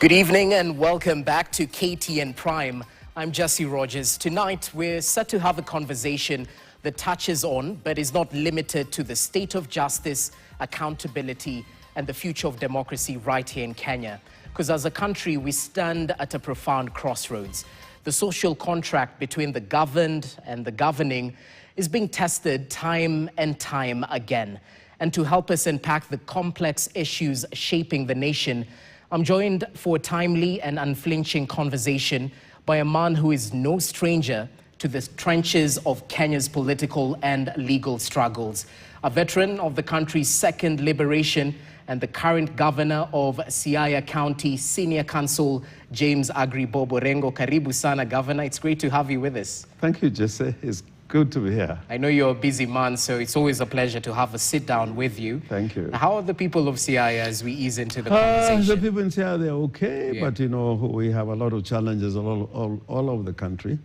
Good evening and welcome back to KTN Prime. I'm Jesse Rogers. Tonight, we're set to have a conversation that touches on, but is not limited to, the state of justice, accountability, and the future of democracy right here in Kenya. Because as a country, we stand at a profound crossroads. The social contract between the governed and the governing is being tested time and time again. And to help us unpack the complex issues shaping the nation, I'm joined for a timely and unflinching conversation by a man who is no stranger to the trenches of Kenya's political and legal struggles. A veteran of the country's second liberation and the current governor of Siaya County, Senior Counsel James Bob Orengo. Karibu sana, Governor. It's great to have you with us. Thank you, Jesse. It's good to be here. I know you're a busy man, so it's always a pleasure to have a sit down with you. Thank you. How are the people of Siaya as we ease into the conversation? The people in Siaya, they're okay, but you know, we have a lot of challenges all over the country.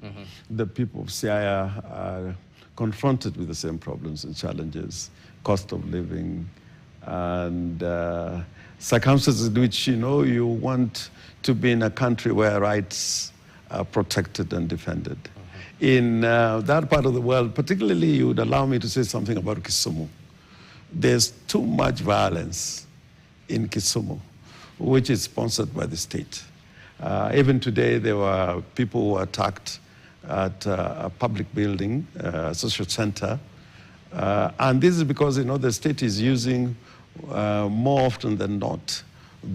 The people of Siaya are confronted with the same problems and challenges, cost of living, and circumstances in which, you know, you want to be in a country where rights are protected and defended. In that part of the world, particularly, you would allow me to say something about Kisumu. There's too much violence in Kisumu, which is sponsored by the state. Even today, there were people who were attacked at a public building, a social center. And this is because, you know, the state is using, more often than not,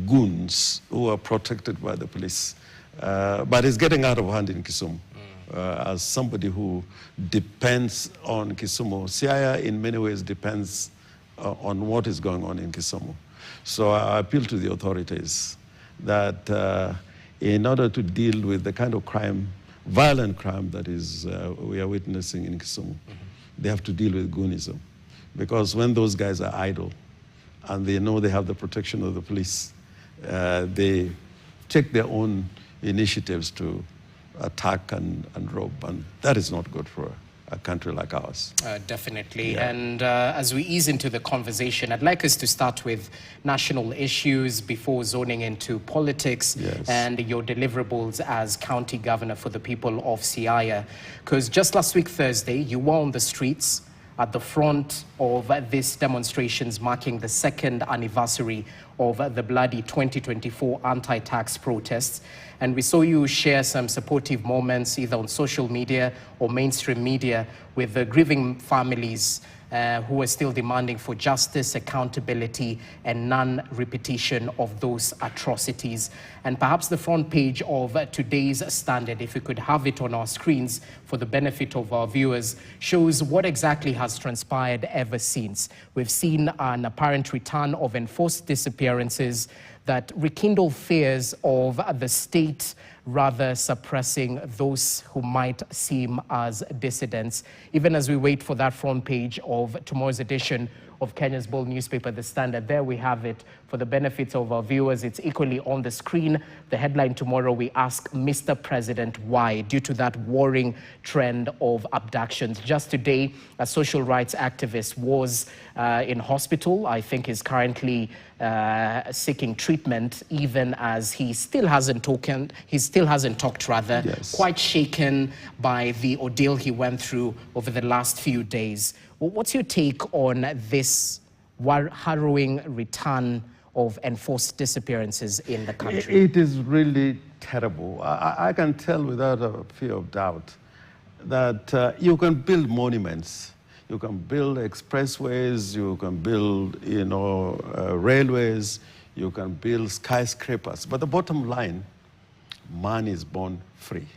goons who are protected by the police. But it's getting out of hand in Kisumu. As somebody who depends on Kisumu, Siaya in many ways depends on what is going on in Kisumu. So I appeal to the authorities that in order to deal with the kind of crime, violent crime that is we are witnessing in Kisumu, they have to deal with goonism. Because when those guys are idle and they know they have the protection of the police, they take their own initiatives to attack and rob, and that is not good for a country like ours. Definitely. Yeah. And as we ease into the conversation, I'd like us to start with national issues before zoning into politics. Yes. And your deliverables as county governor for the people of Siaya. Because just last week, Thursday, you were on the streets at the front of these demonstrations marking the second anniversary of the bloody 2024 anti-tax protests. And we saw you share some supportive moments either on social media or mainstream media with the grieving families who are still demanding for justice, accountability, and non-repetition of those atrocities. And perhaps the front page of today's Standard, if we could have it on our screens for the benefit of our viewers, shows what exactly has transpired ever since. We've seen an apparent return of enforced disappearances that rekindle fears of the state rather suppressing those who might seem as dissidents. Even as we wait for that front page of tomorrow's edition of Kenya's bold newspaper, The Standard, there we have it for the benefit of our viewers. It's equally on the screen. The headline tomorrow, we ask Mr. President why, due to that worrying trend of abductions. Just today, a social rights activist was in hospital. I think is currently seeking treatment, even as he still hasn't talked, Yes. Quite shaken by the ordeal he went through over the last few days. Well, what's your take on this harrowing return of enforced disappearances in the country? It is really terrible. I can tell without a fear of doubt that you can build monuments, you can build expressways, you can build, you know, railways, you can build skyscrapers. But the bottom line, man is born free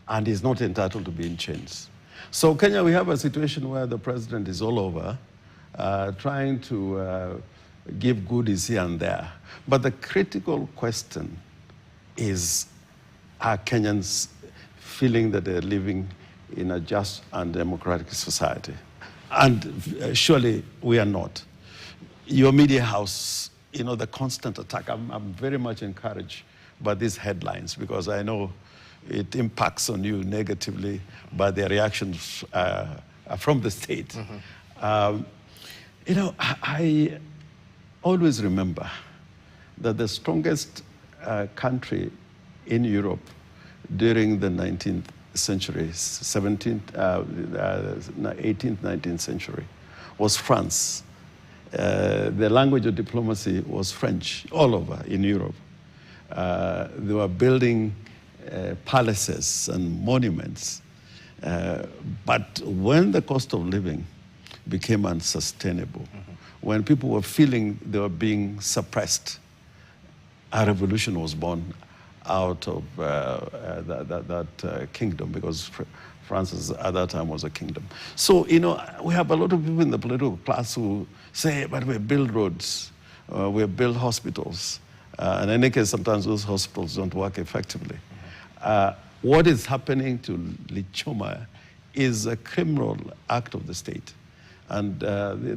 and is not entitled to be in chains. So Kenya, we have a situation where the president is all over trying to give goodies here and there. But the critical question is, are Kenyans feeling that they're living in a just and democratic society? And surely we are not. Your media house, you know, the constant attack, I'm very much encouraged by these headlines because I know it impacts on you negatively by their reactions from the state. You know, I always remember that the strongest country in Europe during the 19th century, 18th, 19th century, was France. The language of diplomacy was French all over in Europe. They were building palaces and monuments. But when the cost of living became unsustainable, when people were feeling they were being suppressed, a revolution was born out of that kingdom, because France at that time was a kingdom. So, you know, we have a lot of people in the political class who say, but we build roads, we build hospitals. And in any case, sometimes those hospitals don't work effectively. What is happening to Lichoma is a criminal act of the state. And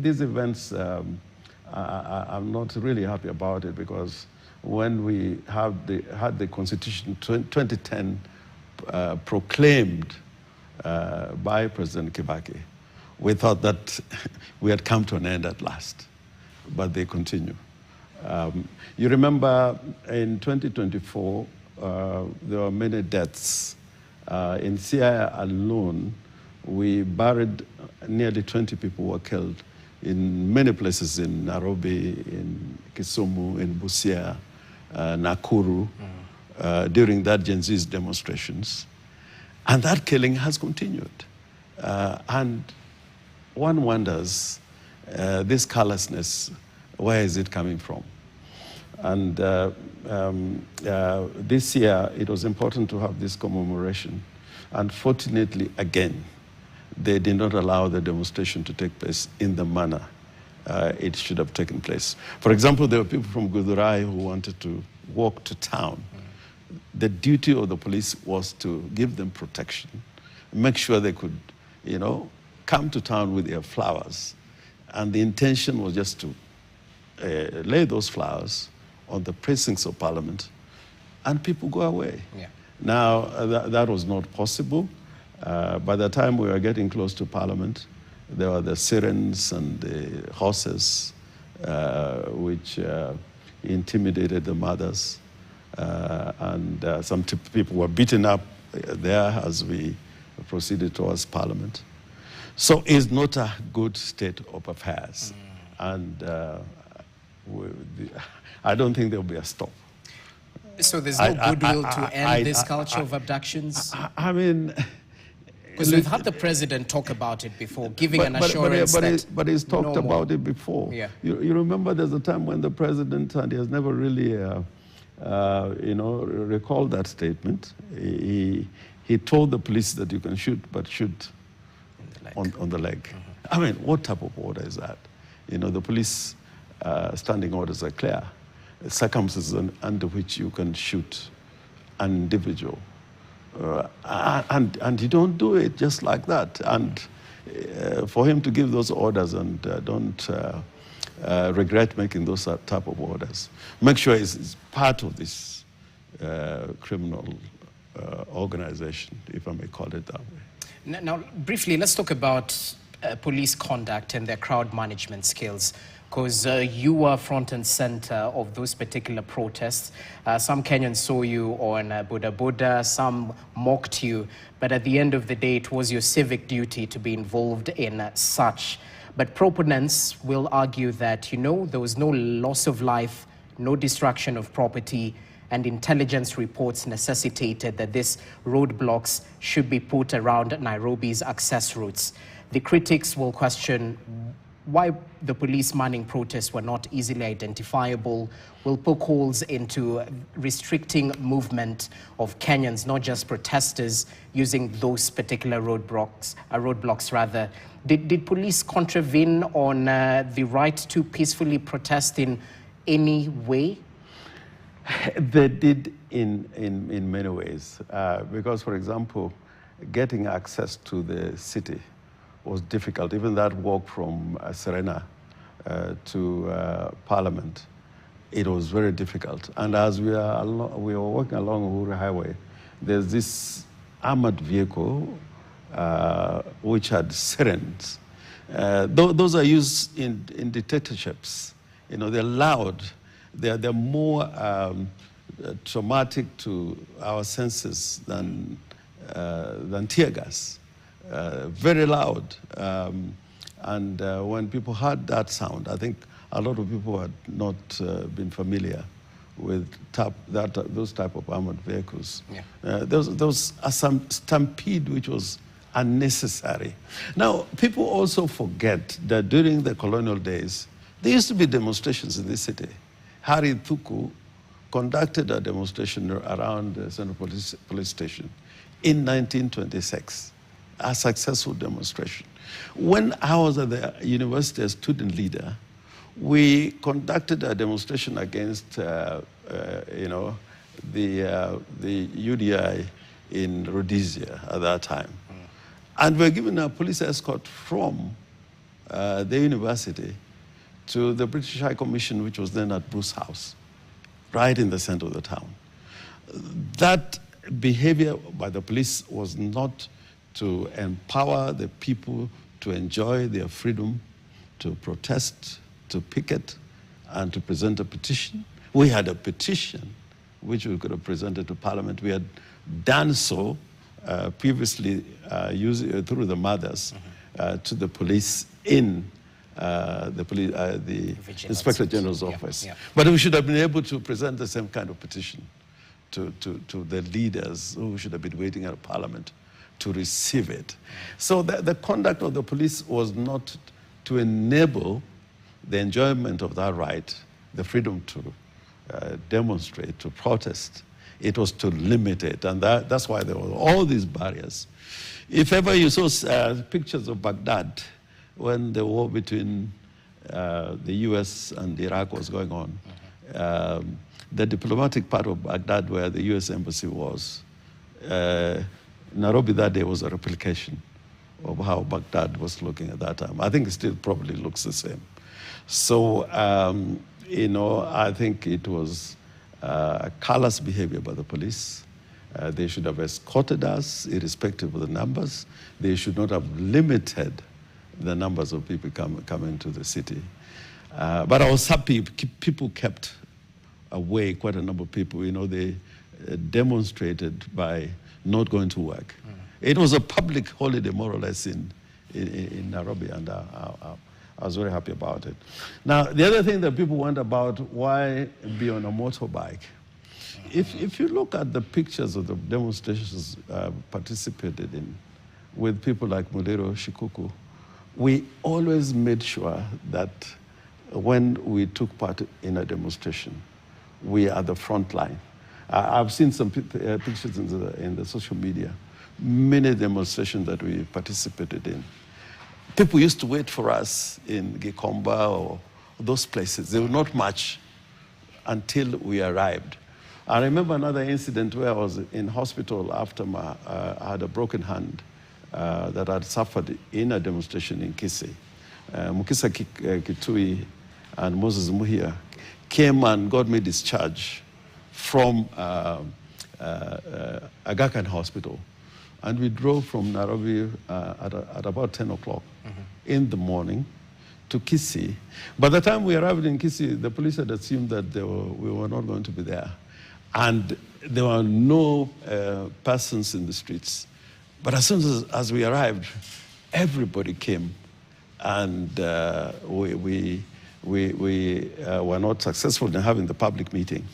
these events, I'm not really happy about it, because when we had the Constitution 2010 proclaimed by President Kibaki, we thought that we had come to an end at last, but they continue. You remember in 2024, there were many deaths. In Siaya alone, we buried nearly 20 people who were killed in many places, in Nairobi, in Kisumu, in Busia, Nakuru, during that Gen Z's demonstrations. And that killing has continued. And one wonders, this callousness, where is it coming from? And this year, it was important to have this commemoration. Unfortunately, again, they did not allow the demonstration to take place in the manner it should have taken place. For example, there were people from Gudurai who wanted to walk to town. The duty of the police was to give them protection, make sure they could, you know, come to town with their flowers. And the intention was just to lay those flowers on the precincts of Parliament, and people go away. Yeah. Now, that was not possible. By the time we were getting close to Parliament, there were the sirens and the horses, which intimidated the mothers. And some people were beaten up there as we proceeded towards Parliament. So it's not a good state of affairs. And I don't think there'll be a stop. So there's no goodwill to end this culture of abductions? I mean... Because we've had the president talk about it before, giving an assurance but he's talked about it before. Yeah. You remember there's a time when the president, and he has never really, recalled that statement. He told the police that you can shoot, but shoot on the leg. I mean, what type of order is that? You know, the police standing orders are clear. Circumstances under which you can shoot an individual. And you don't do it just like that. And for him to give those orders, and don't regret making those type of orders, make sure it's part of this criminal organization, if I may call it that way. Now, briefly, let's talk about police conduct and their crowd management skills, because you were front and center of those particular protests. Some Kenyans saw you on Boda Boda, some mocked you, but at the end of the day, it was your civic duty to be involved in such. But proponents will argue that, you know, there was no loss of life, no destruction of property, and intelligence reports necessitated that these roadblocks should be put around Nairobi's access routes. The critics will question why the police manning protests were not easily identifiable, will poke holes into restricting movement of Kenyans, not just protesters, using those particular roadblocks rather. Did police contravene on the right to peacefully protest in any way? They did in many ways, because, for example, getting access to the city was difficult. Even that walk from Serena to Parliament, it was very difficult. And as we were walking along Uhuru Highway, there's this armored vehicle which had sirens. Those are used in dictatorships. You know, they're loud. They're more traumatic to our senses than tear gas. Very loud. And when people heard that sound, I think a lot of people had not been familiar with those type of armored vehicles. Yeah. There was a stampede which was unnecessary. Now, people also forget that during the colonial days, there used to be demonstrations in this city. Harry Thuku conducted a demonstration around the Central Police Station in 1926, a successful demonstration. When I was at the university as student leader, we conducted a demonstration against, the UDI in Rhodesia at that time. And we were given a police escort from the university to the British High Commission, which was then at Bruce House, right in the center of the town. That behavior by the police was not to empower the people to enjoy their freedom to protest, to picket, and to present a petition. We had a petition which we could have presented to Parliament. We had done so previously through the mothers to the police in the Inspector General's office. Yeah. But we should have been able to present the same kind of petition to the leaders who should have been waiting at Parliament to receive it. So the conduct of the police was not to enable the enjoyment of that right, the freedom to demonstrate, to protest. It was to limit it, and that's why there were all these barriers. If ever you saw pictures of Baghdad when the war between the US and Iraq was going on, the diplomatic part of Baghdad where the US embassy was, Nairobi that day was a replication of how Baghdad was looking at that time. I think it still probably looks the same. So, I think it was callous behavior by the police. They should have escorted us, irrespective of the numbers. They should not have limited the numbers of people coming to the city. But I was happy people kept away, quite a number of people. They demonstrated by not going to work. It was a public holiday, more or less, in Nairobi, and I was very happy about it. Now, the other thing that people wonder about, why be on a motorbike? If you look at the pictures of the demonstrations participated in with people like Muliro Shikuku, we always made sure that when we took part in a demonstration, we are the front line. I've seen some pictures in the social media, many demonstrations that we participated in. People used to wait for us in Gikomba or those places. They would not march until we arrived. I remember another incident where I was in hospital after I had a broken hand that I'd suffered in a demonstration in Kisii. Mukisa Kitui and Moses Muhia came and got me discharged from Aga Khan Hospital. And we drove from Nairobi at about 10 o'clock in the morning to Kisii. By the time we arrived in Kisii, the police had assumed that we were not going to be there. And there were no persons in the streets. But as soon as we arrived, everybody came. And we were not successful in having the public meeting.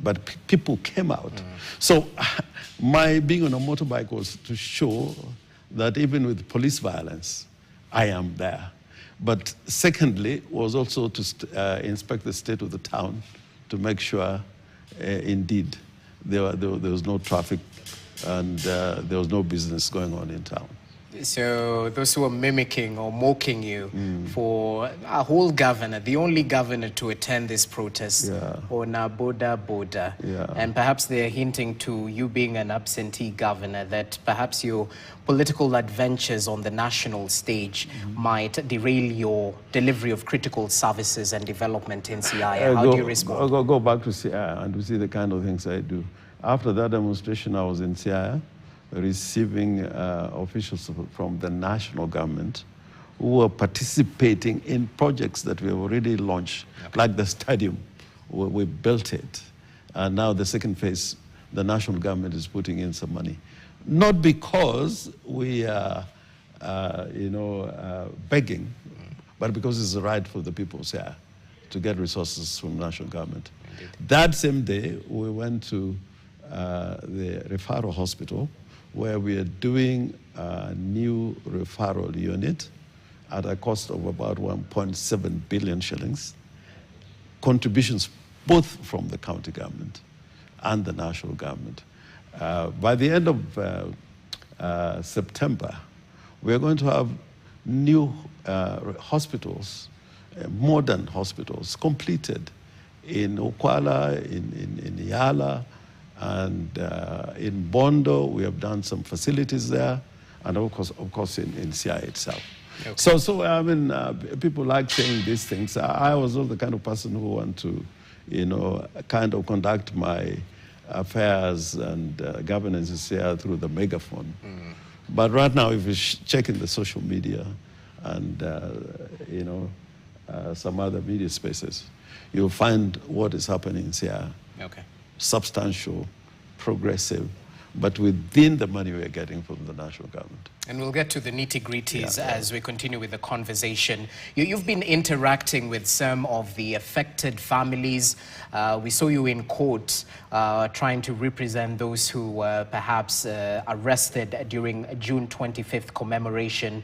But people came out. So my being on a motorbike was to show that even with police violence, I am there. But secondly, was also to inspect the state of the town to make sure, indeed, there was no traffic and there was no business going on in town. So those who are mimicking or mocking you for a whole governor, the only governor to attend this protest, Ona Boda, and perhaps they're hinting to you being an absentee governor, that perhaps your political adventures on the national stage might derail your delivery of critical services and development in Siaya. How do you respond? Go back to Siaya and to see the kind of things I do. After that demonstration, I was in Siaya, receiving officials from the national government who were participating in projects that we have already launched, like the stadium. We built it. And now the second phase, the national government is putting in some money. Not because we are, begging, but because it's the right for the people to get resources from national government. Indeed. That same day, we went to the referral hospital, where we are doing a new referral unit at a cost of about 1.7 billion shillings, contributions both from the county government and the national government. By the end of September, we are going to have new hospitals, modern hospitals, completed in Okwala, in Yala, and in Bondo. We have done some facilities there, and of course in CIA itself. Okay. So I mean, people like saying these things. I was not the kind of person who want to, kind of conduct my affairs and governance here through the megaphone. Mm. But right now, if you check in the social media and some other media spaces, you'll find what is happening here. Okay. Substantial, progressive, but within the money we're getting from the national government. And we'll get to the nitty-gritties as we continue with the conversation. You've been interacting with some of the affected families. We saw you in court trying to represent those who were perhaps arrested during June 25th commemoration.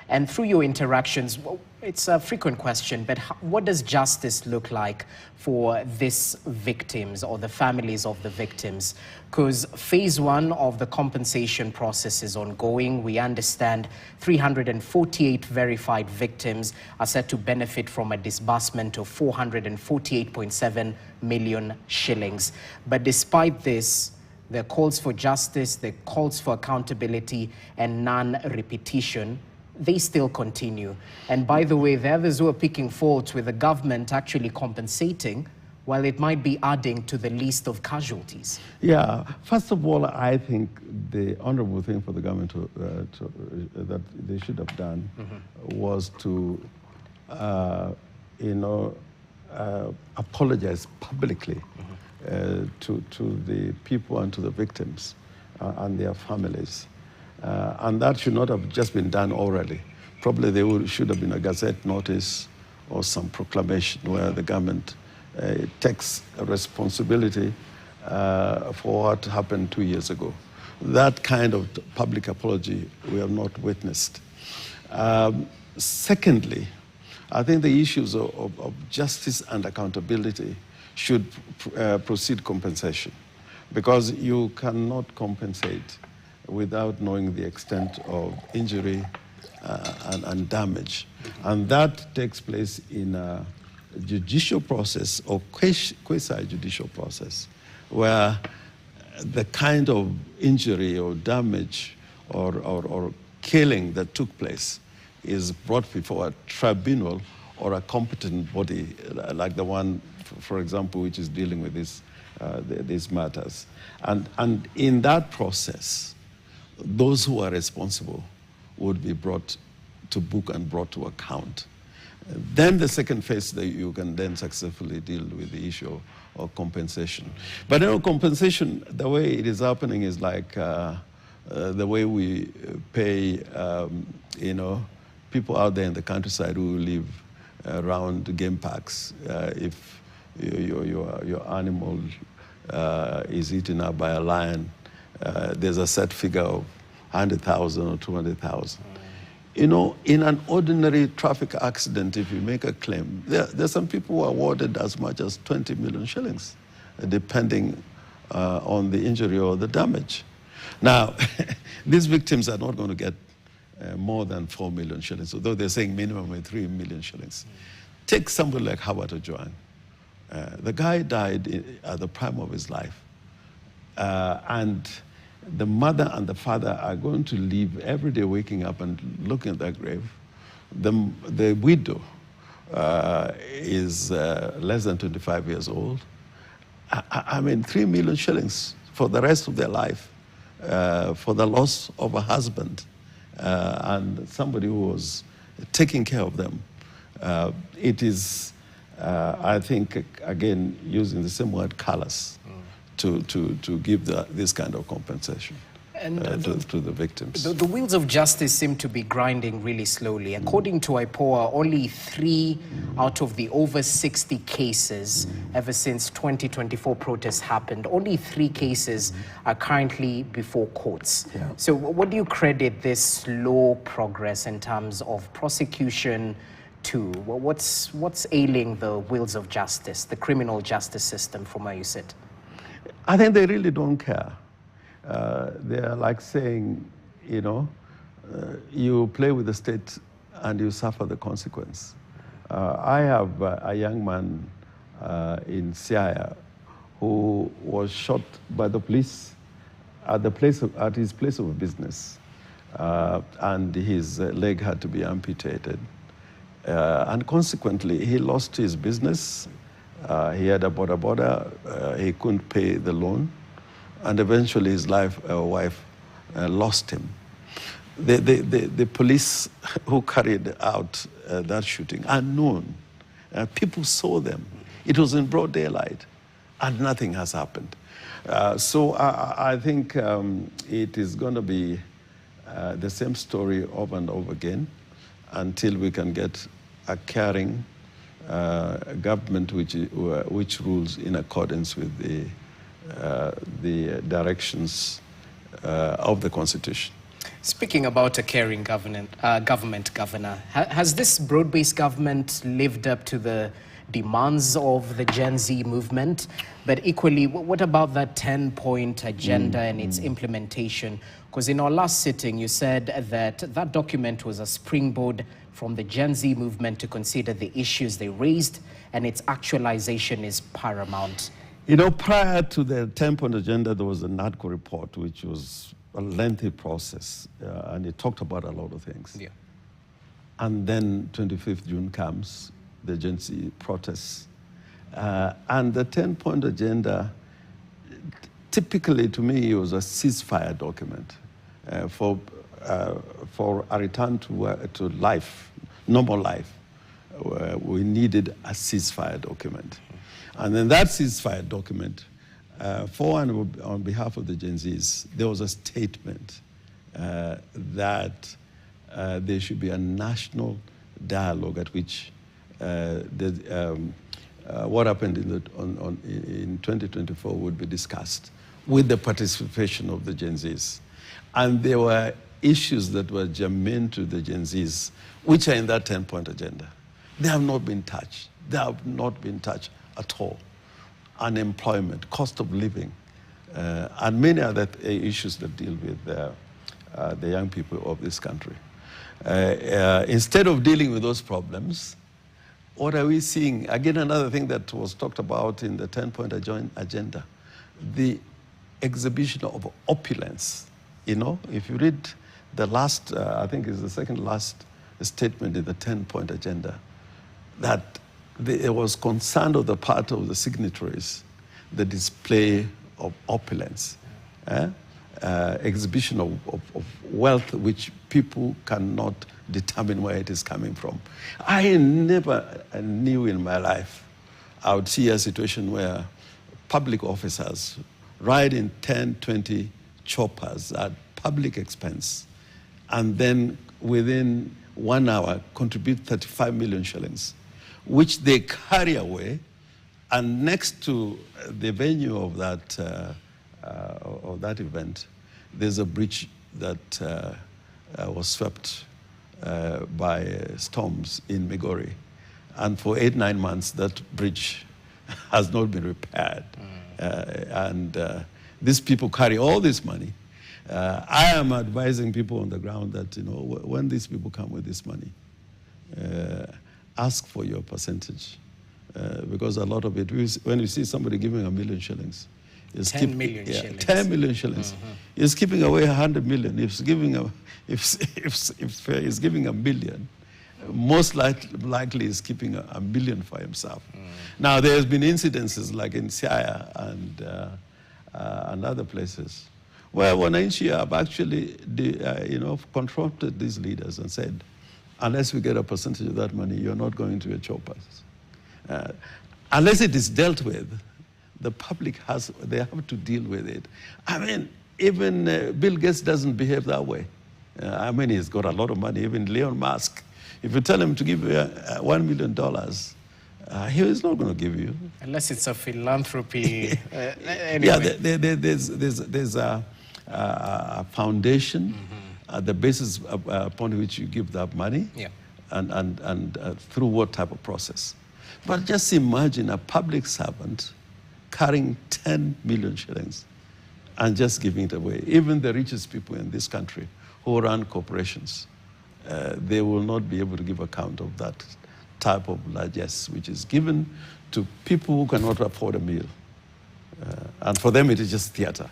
And through your interactions, it's a frequent question, but what does justice look like for these victims or the families of the victims? Because phase one of the compensation process is ongoing. We understand 348 verified victims are set to benefit from a disbursement of 448.7 million shillings. But despite this, the calls for justice, the calls for accountability and non-repetition, they still continue. And by the way, the others who are picking fault with the government actually compensating, while it might be adding to the list of casualties. Yeah, first of all, I think the honorable thing for the government that they should have done was to, apologize publicly to the people and to the victims and their families. And that should not have just been done orally. Probably there should have been a gazette notice or some proclamation where the government takes a responsibility for what happened 2 years ago. That kind of public apology we have not witnessed. Secondly, I think the issues of justice and accountability should precede compensation, because you cannot compensate without knowing the extent of injury and damage. And that takes place in a judicial process or quasi-judicial process, where the kind of injury or damage or killing that took place is brought before a tribunal or a competent body, like the one, for example, which is dealing with these matters. And in that process, those who are responsible would be brought to book and brought to account. Then the second phase, that you can then successfully deal with the issue of compensation. But compensation, the way it is happening is like the way we pay, people out there in the countryside who live around game parks. If your animal is eaten up by a lion, there's a set figure of 100,000 or 200,000. In an ordinary traffic accident, if you make a claim, there's some people who are awarded as much as 20 million shillings, depending on the injury or the damage. Now, these victims are not going to get more than 4 million shillings, although they're saying minimum 3 million shillings. Take somebody like Howard Ojwang. The guy died at the prime of his life. And the mother and the father are going to live every day waking up and looking at that grave. The widow is less than 25 years old. I mean, 3 million shillings for the rest of their life, for the loss of a husband and somebody who was taking care of them. It is, I think, again, using the same word, callous. to give this kind of compensation to the victims. The wheels of justice seem to be grinding really slowly. According to IPOA, only 3 out of the over 60 cases ever since 2024 protests happened, only 3 cases are currently before courts. Yeah. So what do you credit this slow progress in terms of prosecution to? What's ailing the wheels of justice, the criminal justice system, from where you sit? I think they really don't care. They are like saying, you play with the state and you suffer the consequence. I have a young man in Siaya who was shot by the police at his place of business, and his leg had to be amputated. And consequently, he lost his business. He had a border. He couldn't pay the loan. And eventually his wife lost him. The police who carried out that shooting are known. People saw them. It was in broad daylight, and nothing has happened. So I think it is going to be the same story over and over again until we can get a caring government which rules in accordance with the directions of the Constitution. Speaking about a caring government, Governor, has this broad-based government lived up to the demands of the Gen Z movement? But equally, what about that 10-point agenda and its implementation? Because in our last sitting, you said that that document was a springboard from the Gen Z movement to consider the issues they raised, and its actualization is paramount. Prior to the 10-point agenda, there was a NADCO report, which was a lengthy process, and it talked about a lot of things. Yeah. And then 25th June comes, the Gen Z protests. And the 10-point agenda, typically to me, it was a ceasefire document for a return to life, normal life. We needed a ceasefire document. And then that ceasefire document, for and on behalf of the Gen Zs, there was a statement that there should be a national dialogue at which what happened in 2024 would be discussed with the participation of the Gen Zs. And there were issues that were germane to the Gen Zs, which are in that 10-point agenda. They have not been touched. They have not been touched at all. Unemployment, cost of living, and many other issues that deal with the young people of this country. Instead of dealing with those problems, what are we seeing? Again, another thing that was talked about in the 10-point agenda, the exhibition of opulence. If you read the last, I think it's the second last statement in the 10-point agenda, that there was concern on the part of the signatories, the display of opulence, exhibition of wealth which people cannot determine where it is coming from. I never knew in my life I would see a situation where public officers ride in 10, 20 choppers at public expense and then within 1 hour contribute 35 million shillings, which they carry away, and next to the venue of that event, there's a bridge that was swept by storms in Migori, and for 8-9 months that bridge has not been repaired, and these people carry all this money. I am advising people on the ground that when these people come with this money, ask for your percentage, because a lot of it, when you see somebody giving 1 million shillings, 10 million shillings. 10 million shillings. He's keeping away 100 million. If he's giving 1 million, most likely he's keeping 1 million for himself. Now, there's been incidences like in Siaya and other places where wananchi have actually confronted these leaders and said, unless we get a percentage of that money, you're not going to your choppers. Unless it is dealt with, the public they have to deal with it. I mean, even Bill Gates doesn't behave that way. I mean, he's got a lot of money. Even Elon Musk, if you tell him to give you $1 million, he is not going to give you. Unless it's a philanthropy. Anyway. Yeah, there's a foundation, the basis upon which you give that money, and through what type of process. But just imagine a public servant carrying 10 million shillings and just giving it away. Even the richest people in this country who run corporations, they will not be able to give account of that type of largesse, which is given to people who cannot afford a meal. And for them, it is just theater.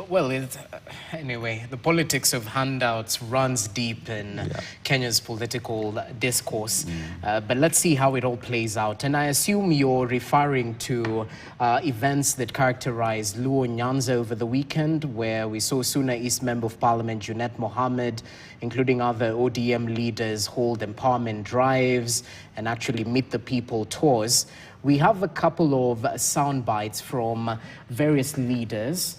Well, anyway, the politics of handouts runs deep in Kenya's political discourse. But let's see how it all plays out. And I assume you're referring to events that characterized Luo Nyanza over the weekend, where we saw Suna East Member of Parliament Junet Mohammed, including other ODM leaders, hold empowerment drives and actually meet the people tours. We have a couple of sound bites from various leaders,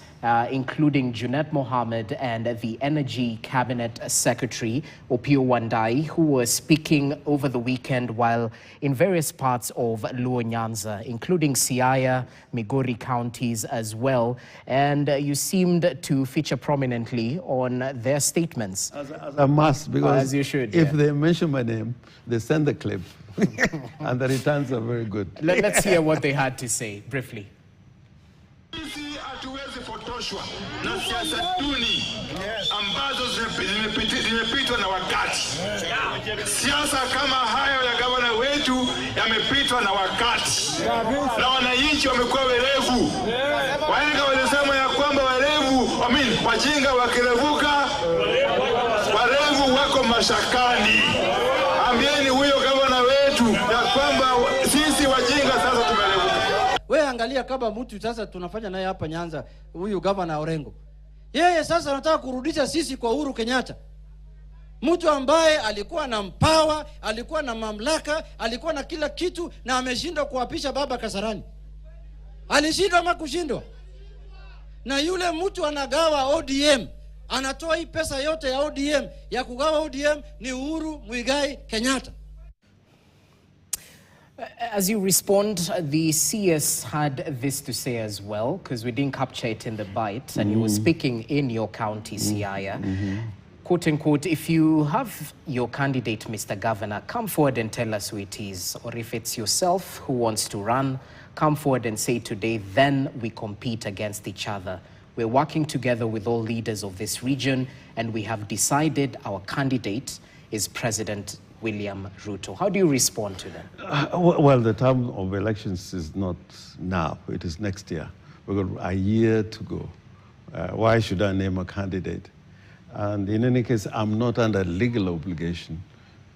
including Junet Mohammed and the Energy Cabinet Secretary, Opio Wandai, who were speaking over the weekend while in various parts of Luo Nyanza, including Siaya, Migori counties as well. And you seemed to feature prominently on their statements. As a must, because as you should, if they mention my name, they send the clip. And the returns are very good. Let's hear what they had to say, briefly. Hatuwezi potoshwa na siasa duni ambazo zimepitwa na wakati. Siasa kama hayo ya gavana wetu yamepitwa na wakati, na wananchi wamekuwa werevu. Wahenga walisema ya kwamba wajinga wakirevuka, warevu wako mashakani. Ambieni huyo gavana wetu ya kwamba sisi wajinga sasa tumerevuka. Wewe angalia kama mtu sasa tunafanya naye hapa Nyanza, huyu gavana Orengo. Yeye sasa anataka kurudisha sisi kwa Uhuru Kenyatta. Mtu ambaye alikuwa na mpawa, alikuwa na mamlaka, alikuwa na kila kitu, na ameshindwa kuapisha baba Kasarani. Alishindwa ama kushindwa? Na yule mtu anagawa ODM, anatoa hii pesa yote ya ODM, ya kugawa ODM ni Uhuru Muigai Kenyatta. As you respond, the CS had this to say as well, because we didn't capture it in the bite, and you were speaking in your county, Siaya. Quote unquote, if you have your candidate, Mr. Governor, come forward and tell us who it is. Or if it's yourself who wants to run, come forward and say today, then we compete against each other. We're working together with all leaders of this region, and we have decided our candidate is President William Ruto. How do you respond to that? Well, the time of elections is not now. It is next year. We've got a year to go. Why should I name a candidate? And in any case, I'm not under legal obligation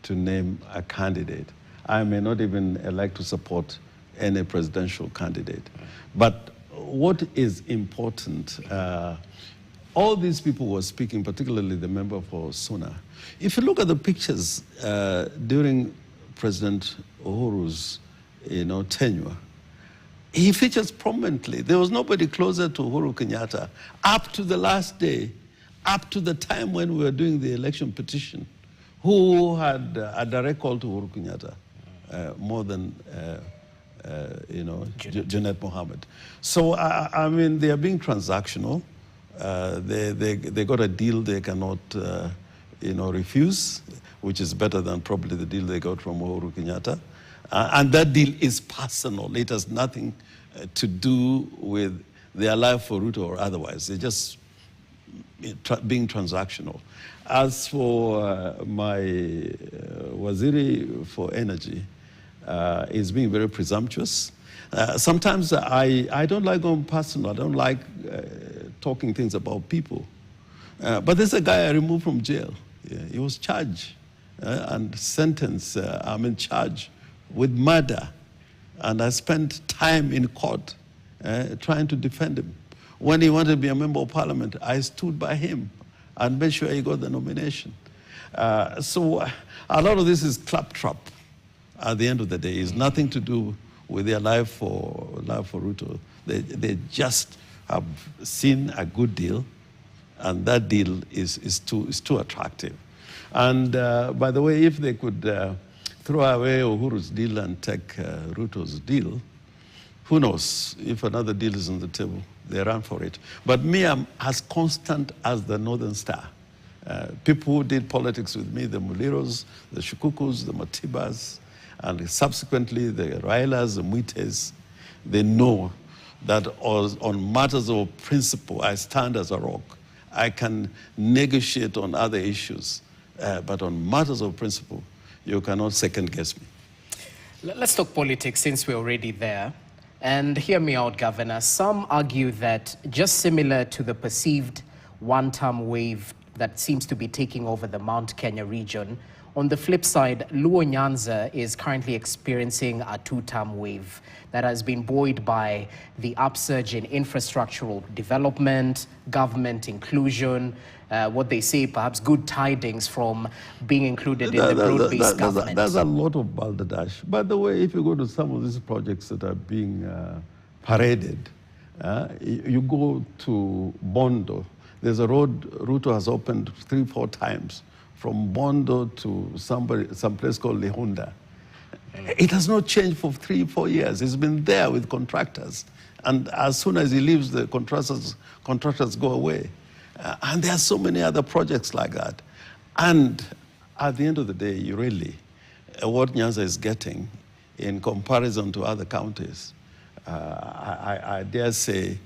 to name a candidate. I may not even elect to support any presidential candidate. But what is important, all these people were speaking, particularly the member for Suna. If you look at the pictures during President Uhuru's tenure, he features prominently. There was nobody closer to Uhuru Kenyatta up to the last day, up to the time when we were doing the election petition, who had a direct call to Uhuru Kenyatta more than Junet Mohammed. So, I mean, they are being transactional. They got a deal they cannot refuse, which is better than probably the deal they got from Uhuru Kenyatta. And that deal is personal. It has nothing to do with their life for Ruto or otherwise. They're just being transactional. As for my Waziri for Energy, is being very presumptuous. Sometimes I don't like going personal. I don't like talking things about people. But there's a guy I removed from jail. Yeah, he was charged and sentenced. I'm in charge with murder. And I spent time in court trying to defend him. When he wanted to be a member of parliament, I stood by him and made sure he got the nomination. So a lot of this is claptrap at the end of the day. It's nothing to do with their life for Ruto. They just have seen a good deal, and that deal is too attractive. And by the way, if they could throw away Uhuru's deal and take Ruto's deal, who knows if another deal is on the table, they run for it. But me, I'm as constant as the Northern Star. People who did politics with me, the Muliros, the Shukukus, the Matibas, and subsequently the Railas, the Muites, they know that on matters of principle, I stand as a rock. I can negotiate on other issues, but on matters of principle, you cannot second guess me. Let's talk politics since we're already there. And hear me out, Governor. Some argue that just similar to the perceived one-term wave that seems to be taking over the Mount Kenya region, on the flip side, Luo Nyanza is currently experiencing a two-term wave that has been buoyed by the upsurge in infrastructural development, government inclusion, what they say perhaps good tidings from being included in the broad-based government. There's a lot of balderdash. By the way, if you go to some of these projects that are being paraded, you go to Bondo, there's a road Ruto has opened 3-4 times from Bondo to some place called Lehunda. It has not changed for 3-4 years. It's been there with contractors. And as soon as he leaves, the contractors go away. And there are so many other projects like that. And at the end of the day, you really, what Nyanza is getting in comparison to other counties, I dare say,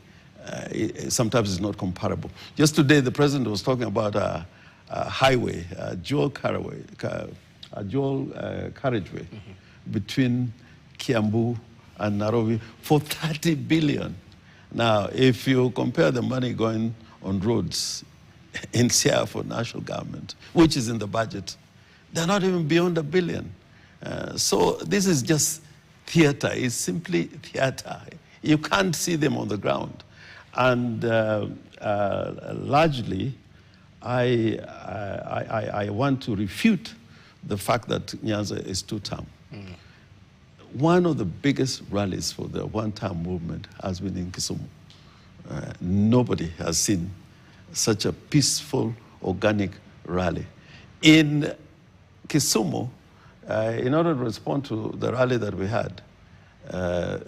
sometimes it's not comparable. Just today, the president was talking about a highway, a dual carriageway between Kiambu and Nairobi for 30 billion. Now, if you compare the money going on roads in Siaya for national government, which is in the budget, they're not even beyond $1 billion. So this is just theater. It's simply theater. You can't see them on the ground. And largely, I want to refute the fact that Nyanza is two-term. One of the biggest rallies for the one-term movement has been in Kisumu. Nobody has seen such a peaceful, organic rally. In Kisumu, in order to respond to the rally that we had,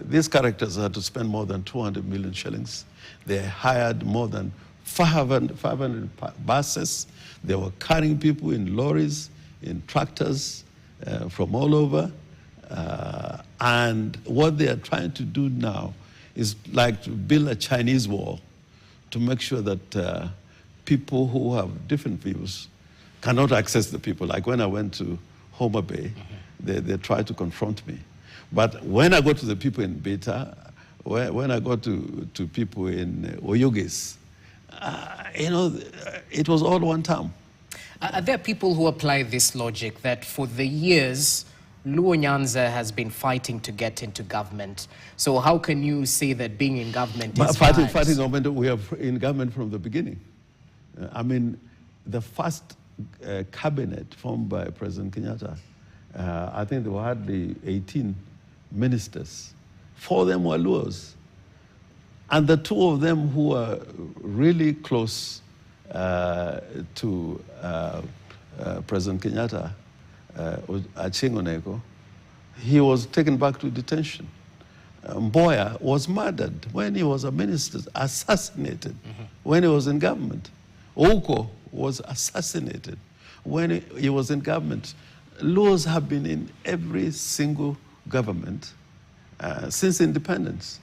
these characters had to spend more than 200 million shillings. They hired more than 500 buses. They were carrying people in lorries, in tractors from all over. And what they are trying to do now is like to build a Chinese wall to make sure that people who have different views cannot access the people. Like when I went to Homa Bay, they tried to confront me. But when I go to the people in Beta, when I go to people in Oyugis, it was all one term. Are there people who apply this logic that for the years, Luo Nyanza has been fighting to get into government? So how can you say that being in government is fighting government? We are in government from the beginning. I mean, the first cabinet formed by President Kenyatta, I think there were hardly 18 ministers. 4 of them were Luos. And the 2 of them who were really close to President Kenyatta, Achingoneko, he was taken back to detention. Mboya was murdered when he was a minister, assassinated when he was in government. Oko was assassinated when he was in government. Laws have been in every single government since independence.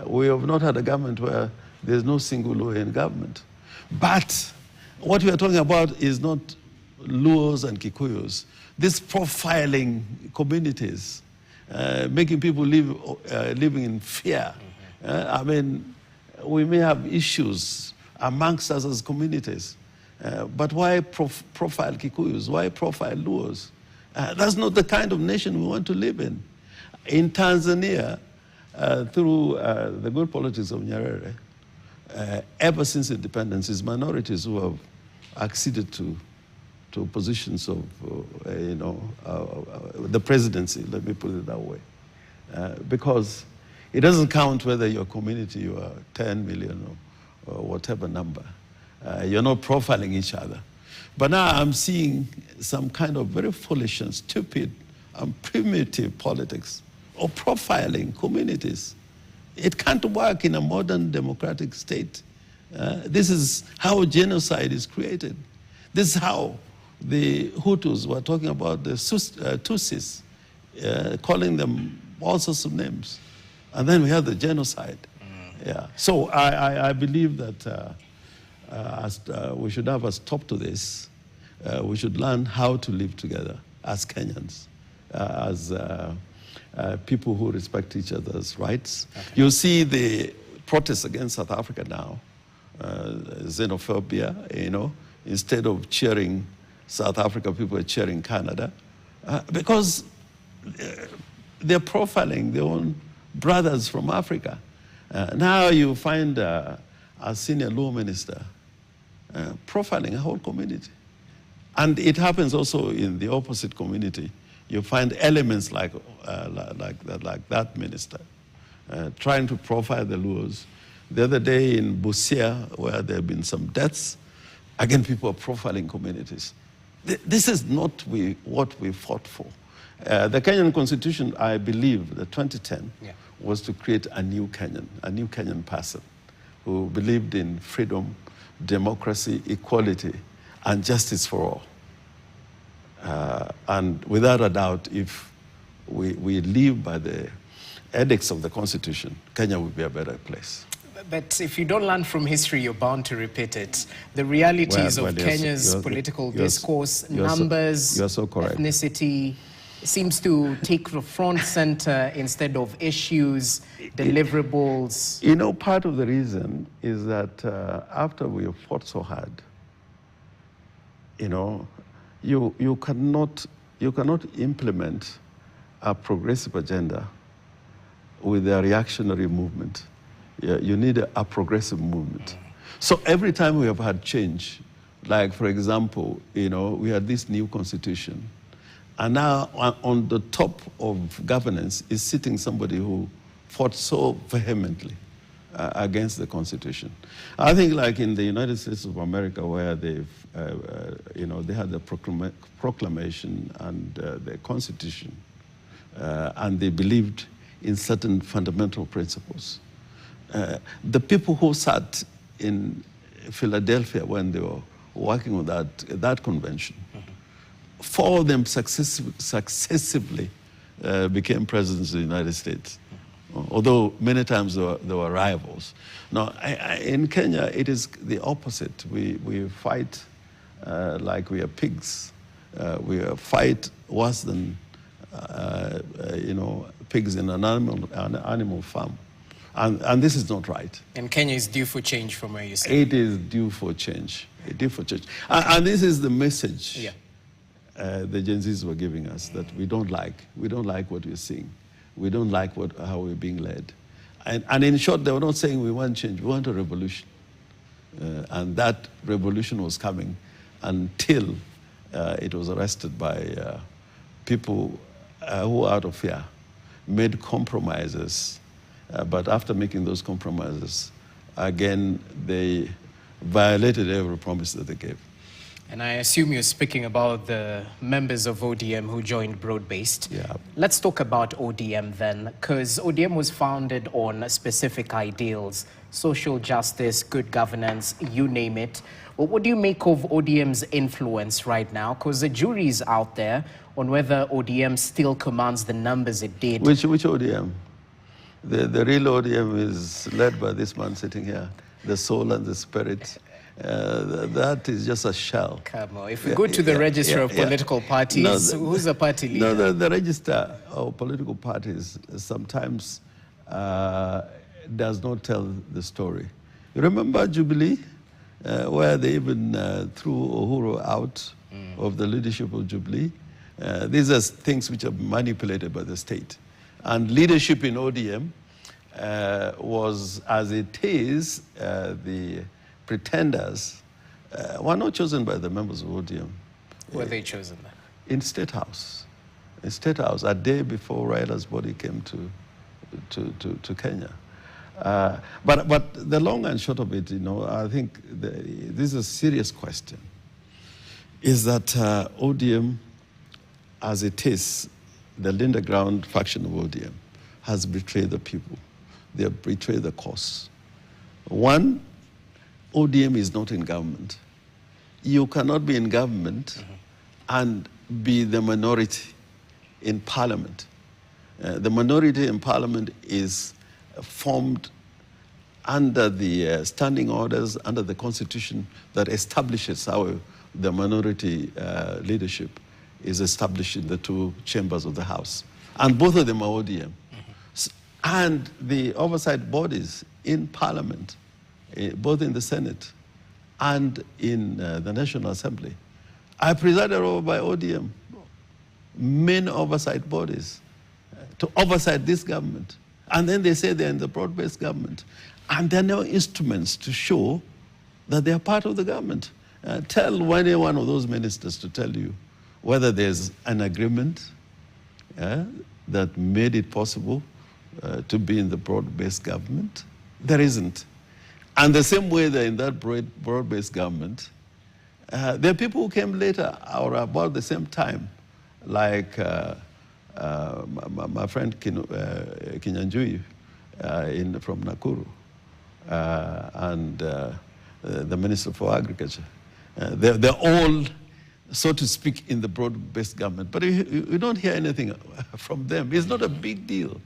We have not had a government where there's no single law in government. But what we are talking about is not Luos and Kikuyus. This profiling communities, making people living in fear. I mean, we may have issues amongst us as communities, but why profile Kikuyus? Why profile Luos? That's not the kind of nation we want to live in. In Tanzania, through the good politics of Nyerere, ever since independence, it's minorities who have acceded to positions of, the presidency, let me put it that way. Because It doesn't count whether your community, you are 10 million or whatever number. You're not profiling each other. But now I'm seeing some kind of very foolish and stupid and primitive politics of profiling communities. It can't work in a modern democratic state. This is how genocide is created. This is how the Hutus were talking about the Tutsis, calling them all sorts of names. And then we have the genocide. Yeah. So I believe that we should have a stop to this. We should learn how to live together as Kenyans, as people who respect each other's rights. Okay. You see the protests against South Africa now, xenophobia, you know, instead of cheering South Africa, people are cheering Canada, because they're profiling their own brothers from Africa. Now you find a senior law minister profiling a whole community. And it happens also in the opposite community. You find elements like that minister trying to profile the Luos. The other day in Busia, where there have been some deaths, again, people are profiling communities. This is not what we fought for. The Kenyan Constitution, I believe, the 2010, was to create a new Kenyan person who believed in freedom, democracy, equality, and justice for all. And without a doubt, if we live by the edicts of the Constitution, Kenya will be a better place. But if you don't learn from history, you're bound to repeat it. The realities of Kenya's political discourse, numbers, ethnicity, seems to take the front center instead of issues, deliverables. You know, part of the reason is that after we have fought so hard, you know, you cannot implement a progressive agenda with a reactionary movement. You need a progressive movement. So every time we have had change, like for example, you know, we had this new constitution, and now on the top of governance is sitting somebody who fought so vehemently against the Constitution. I think like in the United States of America, where they've, you know, they had the proclamation and the Constitution, and they believed in certain fundamental principles. The people who sat in Philadelphia when they were working on that convention, four of them successively became presidents of the United States, although many times they were rivals. Now, in Kenya, it is the opposite. We fight like we are pigs. We fight worse than you know, pigs in an animal farm. And this is not right. And Kenya is due for change from where you say. It is due for change. Due for change. And this is the message the Gen Zs were giving us, that we don't like what we're seeing. We don't like how we're being led. And in short, they were not saying we want change, we want a revolution. And that revolution was coming until it was arrested by people who, out of fear, made compromises. But after making those compromises, again, they violated every promise that they gave. And I assume you're speaking about the members of ODM who joined Broad-Based. Yeah. Let's talk about ODM then, because ODM was founded on specific ideals: social justice, good governance, you name it. Well, what do you make of ODM's influence right now? Because the jury is out there on whether ODM still commands the numbers it did. Which ODM? The real ODM is led by this man sitting here, the soul and the spirit. That is just a shell. Come on. If we go to the register of political parties, who's the party leader? No, the register of political parties sometimes does not tell the story. You remember Jubilee, where they even threw Uhuru out of the leadership of Jubilee? These are things which are manipulated by the state. And leadership in ODM was, as it is, the pretenders were not chosen by the members of ODM. Were they chosen then? In State House. In State House, a day before Raila's body came to to Kenya. But the long and short of it, I think this is a serious question, is that ODM, as it is, the Linda Ground faction of ODM, has betrayed the people. They have betrayed the cause. One, ODM is not in government. You cannot be in government and be the minority in parliament. The minority in parliament is formed under the standing orders, under the constitution that establishes how the minority leadership is established in the two chambers of the House. And both of them are ODM. And the oversight bodies in parliament, both in the Senate and in the National Assembly, are presided over by ODM. Main oversight bodies to oversight this government. And then they say they're in the broad-based government. And there are no instruments to show that they are part of the government. Tell any one of those ministers to tell you whether there's an agreement that made it possible to be in the broad-based government. There isn't. And the same way they're in that broad-based government, there are people who came later or about the same time, like my friend Kinyanjui from Nakuru and the Minister for Agriculture. They're all, so to speak, in the broad-based government. But you don't hear anything from them. It's not a big deal.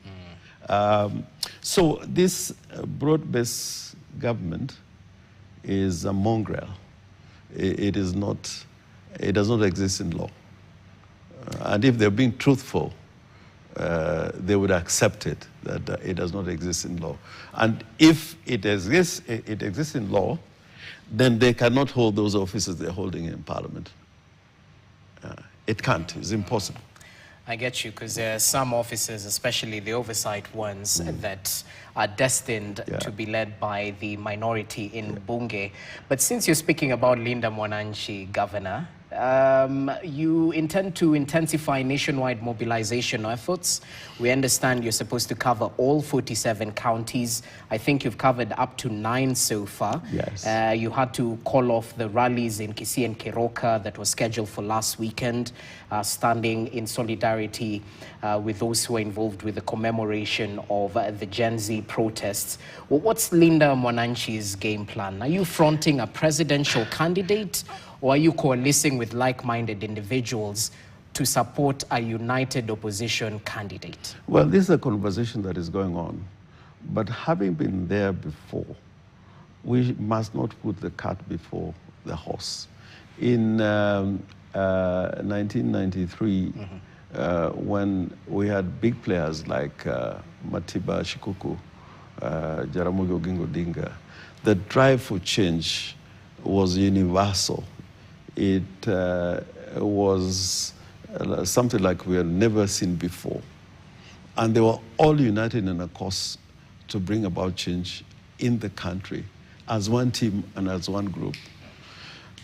So this broad-based government is a mongrel. It does not exist in law. And if they're being truthful, they would accept it, that it does not exist in law. And if it exists in law, then they cannot hold those offices they're holding in parliament. It can't, it's impossible. I get you, because there are some offices, especially the oversight ones, that are destined to be led by the minority in Bunge. But since you're speaking about Linda Mwananchi, Governor, you intend to intensify nationwide mobilization efforts. We understand you're supposed to cover all 47 counties. I think you've covered up to 9 so far. Yes. You had to call off the rallies in Kisii and Keroka that was scheduled for last weekend, standing in solidarity with those who are involved with the commemoration of the Gen Z protests. Well, what's Linda Mwananchi's game plan? Are you fronting a presidential candidate, or are you coalescing with like-minded individuals to support a united opposition candidate? Well, this is a conversation that is going on. But having been there before, we must not put the cart before the horse. In 1993, when we had big players like Matiba Shikuku, Jaramogi Oginga Odinga, the drive for change was universal. It was something like we had never seen before. And they were all united in a cause to bring about change in the country as one team and as one group.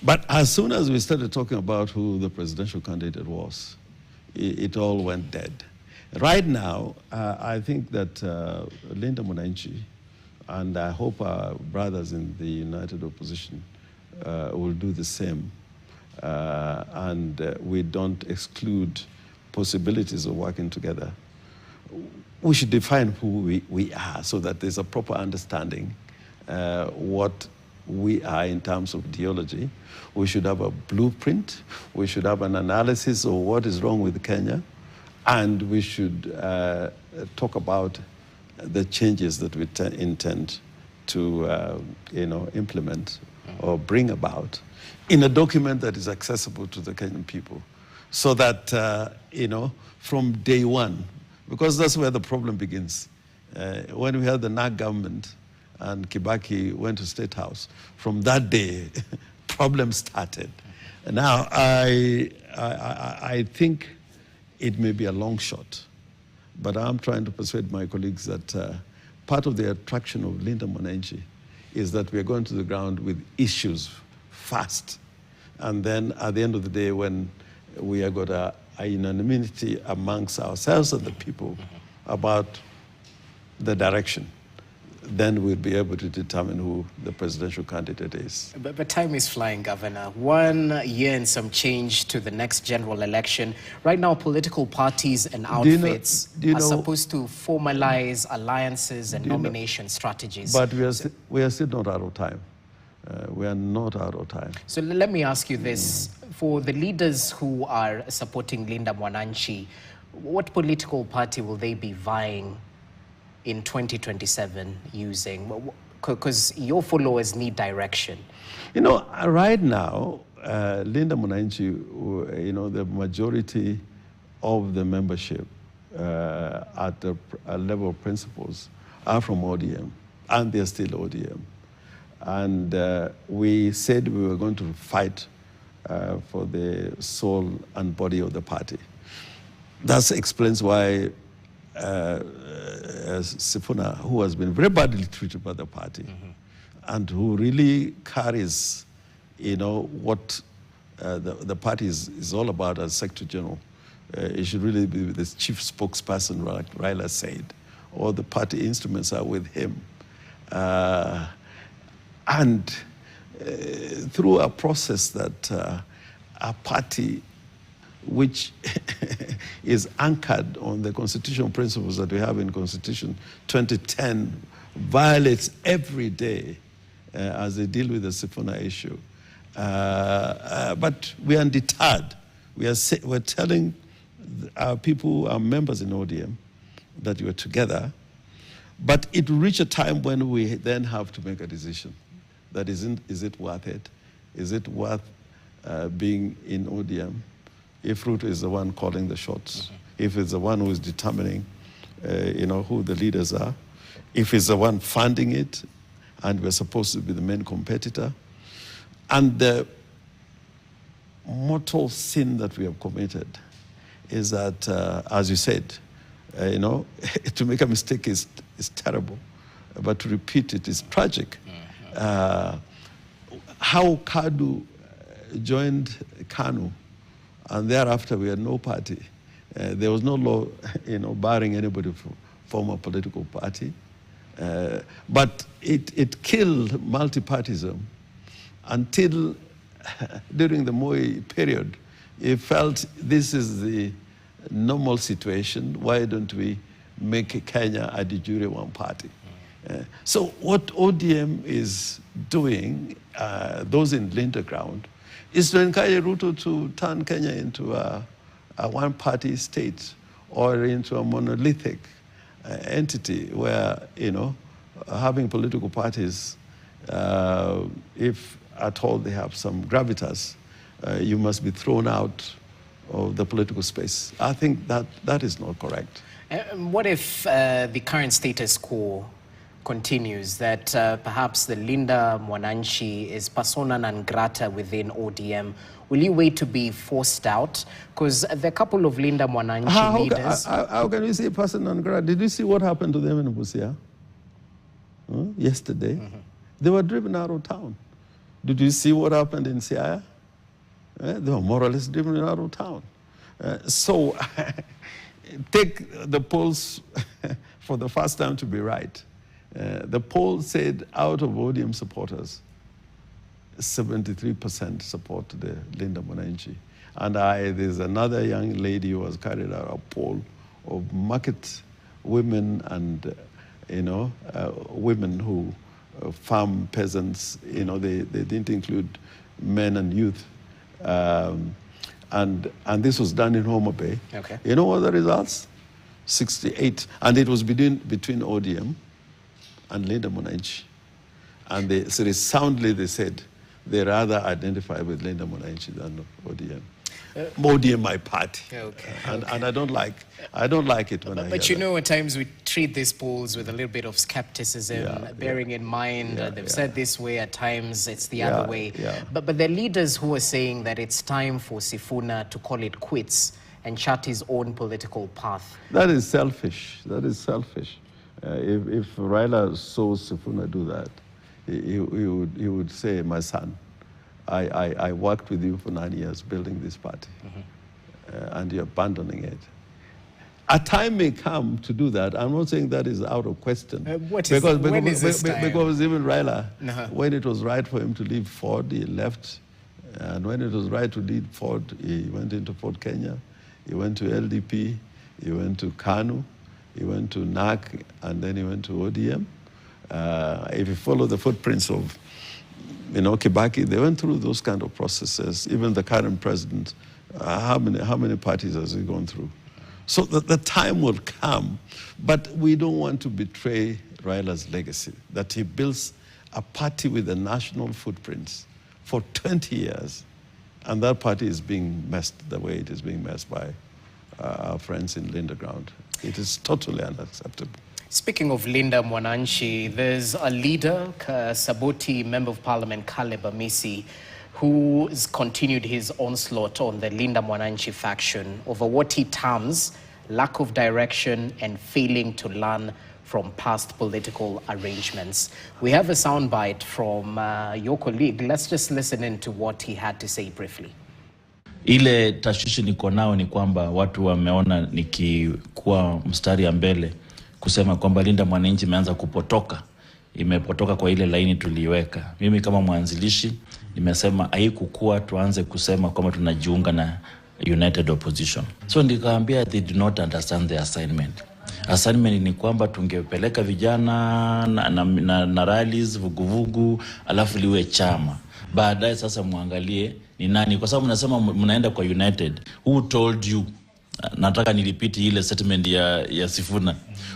But as soon as we started talking about who the presidential candidate was, it all went dead. Right now, I think that Linda Mwananchi, and I hope our brothers in the united opposition will do the same. And we don't exclude possibilities of working together. We should define who we are so that there's a proper understanding what we are in terms of ideology. We should have a blueprint. We should have an analysis of what is wrong with Kenya. And we should talk about the changes that we intend to implement or bring about in a document that is accessible to the Kenyan people, so that, from day one, because that's where the problem begins. When we had the NAG government and Kibaki went to State House, from that day, problems started. And now, I think it may be a long shot, but I'm trying to persuade my colleagues that part of the attraction of Linda Mwananchi is that we are going to the ground with issues fast. And then at the end of the day, when we have got a unanimity amongst ourselves and the people about the direction, then we'll be able to determine who the presidential candidate is. But time is flying, Governor. 1 year and some change to the next general election. Right now, political parties and outfits are supposed to formalize alliances and nomination strategies. But we are still not out of time. We are not out of time. So let me ask you this. For the leaders who are supporting Linda Mwananchi, what political party will they be vying in 2027 using? Because your followers need direction. You know, right now, Linda Mwananchi, you know, the majority of the membership at the level of principals are from ODM, and they're still ODM. And we said we were going to fight for the soul and body of the party. That explains why Sifuna, who has been very badly treated by the party, and who really carries, you know, what the party is all about as Secretary General. He should really be the chief spokesperson, like Raila said. All the party instruments are with him. And through a process that a party which is anchored on the constitutional principles that we have in Constitution 2010 violates every day as they deal with the Sifuna issue. But we are undeterred. We're telling our people, our members in ODM, that we are together. But it will reach a time when we then have to make a decision. That is it worth it? Is it worth being in ODM? If Ruto is the one calling the shots, if it's the one who is determining, you know, who the leaders are, if it's the one funding it, and we're supposed to be the main competitor, and the mortal sin that we have committed is that, as you said, you know, to make a mistake is terrible, but to repeat it is tragic. How Kadu joined KANU, and thereafter we had no party. There was no law, you know, barring anybody from form a political party. But it killed multi-partyism until during the Moi period, it felt this is the normal situation. Why don't we make Kenya a de jure one party? So what ODM is doing, those in Linda ground, is to encourage Ruto to turn Kenya into a one-party state or into a monolithic entity where, you know, having political parties, if at all they have some gravitas, you must be thrown out of the political space. I think that is not correct. What if the current status quo continues, that perhaps the Linda Mwananchi is persona non grata within ODM? Will you wait to be forced out? Because there are a couple of Linda Mwananchi leaders... How can you say persona non grata? Did you see what happened to them in Busia? Yesterday? They were driven out of town. Did you see what happened in Siaya? They were more or less driven out of town. So take the polls for the first time to be right. The poll said out of ODM supporters, 73% support the Linda Mwananchi. And there's another young lady who has carried out a poll of market women and, you know, women who farm peasants. You know, they didn't include men and youth. And this was done in Homa Bay. Okay. You know what the results? 68. And it was between ODM and Linda Mwananchi. And they soundly they said they rather identify with Linda Mwananchi than ODM. ODM, my party. Okay. And I don't like it when I hear But you that. know, at times we treat these polls with a little bit of skepticism, bearing in mind they've said this way, at times it's the other way. Yeah. But there are leaders who are saying that it's time for Sifuna to call it quits and chart his own political path. That is selfish. That is selfish. If Raila saw Sifuna do that, he would say, my son, I worked with you for 9 years building this party, and you're abandoning it. A time may come to do that. I'm not saying that is out of question. When is this time? Because even Raila, Uh-huh. when it was right for him to leave Ford, he left. And when it was right to leave Ford, he went into Ford Kenya. He went to LDP. He went to KANU. He went to NAC. And then he went to ODM. If you follow the footprints of Kibaki, they went through those kind of processes. Even the current president, how many parties has he gone through? So the time will come, but we don't want to betray Raila's legacy, that he builds a party with a national footprint for 20 years, and that party is being messed the way it is being messed by our friends in Linda Ground. It is totally unacceptable. Speaking of Linda Mwananchi, there's a leader, Saboti Member of Parliament Caleb Amisi, who has continued his onslaught on the Linda Mwananchi faction over what he terms lack of direction and failing to learn from past political arrangements. We have a soundbite from your colleague. Let's just listen in to what he had to say briefly. Ile tashwishi niko nao ni kwamba watu wameona nikikuwa mstari ya mbele kusema kwamba Linda Mwananchi imeanza kupotoka. Imepotoka kwa ile laini tuliweka. Mimi kama mwanzilishi nimesema haikukuwa tuanze kusema kwamba tunajiunga na United Opposition. So nikaambia they do not understand the assignment. Assignment ni kwamba tungepeleka vijana na rallies vuguvugu alafu liwe chama. Baadaye sasa muangalie ni nani, kwa sababu mnasema mnaenda kwa United. Who told you? Nataka nilipiti ile statement ya Sifuna.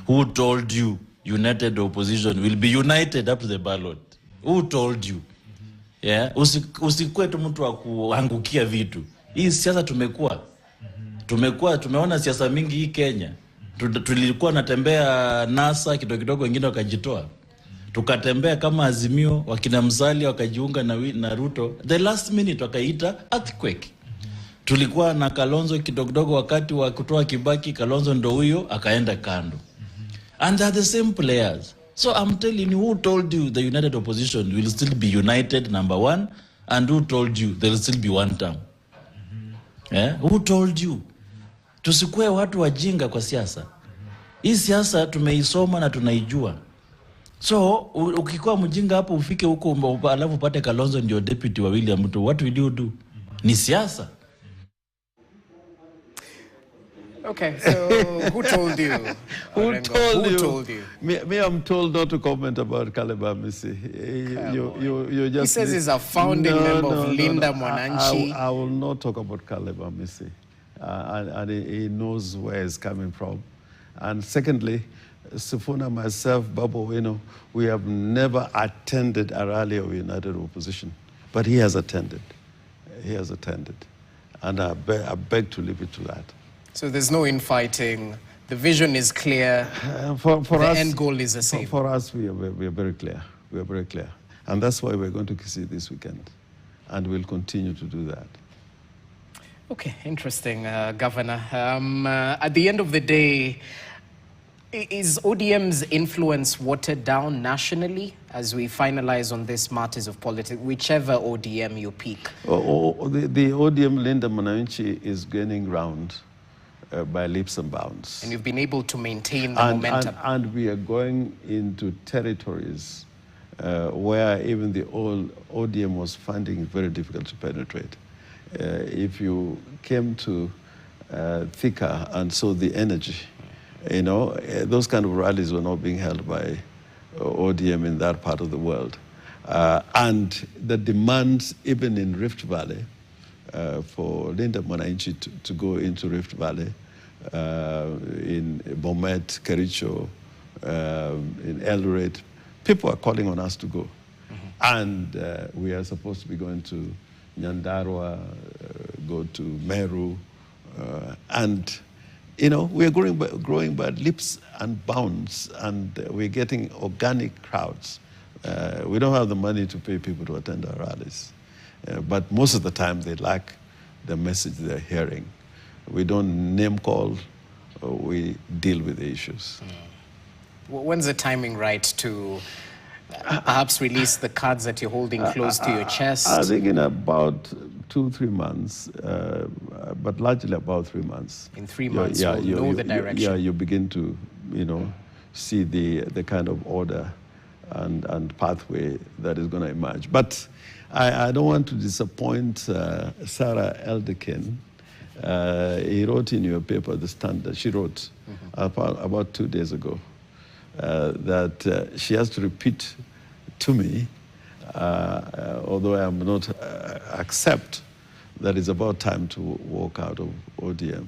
Who told you United Opposition will be united up to the ballot? Who told you? Yeah, usikue tu mtu wa kuangukia vitu. Hii siasa tumeona siasa mingi hii Kenya. Tulikuwa natembea NASA kidogo wengine wakajitoa. Tukatembea kama Azimio, wakina Mzali wakajiunga na Ruto. The last minute wakaita earthquake. Tulikuwa na Kalonzo kidogo wakati wa kutoa Kibaki, Kalonzo ndo huyo akaenda kando. And they're the same players. So I'm telling you, who told you the United Opposition will still be united, number one, and who told you there will still be one term? Yeah? Who told you? Tusikue watu wajinga kwa siasa. Hii siasa tumeisoma na tunaijua. So ukikuwa mjinga hapo ufike huko alafu upate Kalonzo ndio deputy wa William Ruto, what will you do? Ni siasa. Okay, so who told you? Who told you? Me, I'm told not to comment about Caleb Amisi. You just. He says he's a founding member of Linda Mwananchi. I will not talk about Caleb Amisi, and he knows where he's coming from. And secondly, Sifuna, myself, Babu, we have never attended a rally of United Opposition, but he has attended. He has attended, and I beg to leave it to that. So there's no infighting. The vision is clear. For the us, end goal is the same. For us, we are very clear. We are very clear. And that's why we're going to Kisii this weekend. And we'll continue to do that. Okay, interesting, Governor. At the end of the day, is ODM's influence watered down nationally as we finalize on these matters of politics, whichever ODM you pick? The ODM Linda Mwananchi is gaining ground. By leaps and bounds. And you've been able to maintain the momentum. And we are going into territories where even the old ODM was finding it very difficult to penetrate. If you came to Thika and saw the energy, those kind of rallies were not being held by ODM in that part of the world. And the demands, even in Rift Valley, for Linda Mwananchi to go into Rift Valley, in Bomet, Kericho, in Eldoret. People are calling on us to go. And we are supposed to be going to Nyandarua, go to Meru. And, we are growing by leaps and bounds, and we're getting organic crowds. We don't have the money to pay people to attend our rallies. But most of the time, they like the message they're hearing. We don't name call, we deal with the issues. When's the timing right to perhaps release the cards that you're holding close to your chest? I think in about 2-3 months, but largely about 3 months. In 3 months, we'll know the direction. Yeah, you begin to, see the kind of order and pathway that is going to emerge. But I don't want to disappoint Sarah Eldekin. He wrote in your paper, The Standard, she wrote about 2 days ago that she has to repeat to me, although I am not accept that it's about time to walk out of ODM.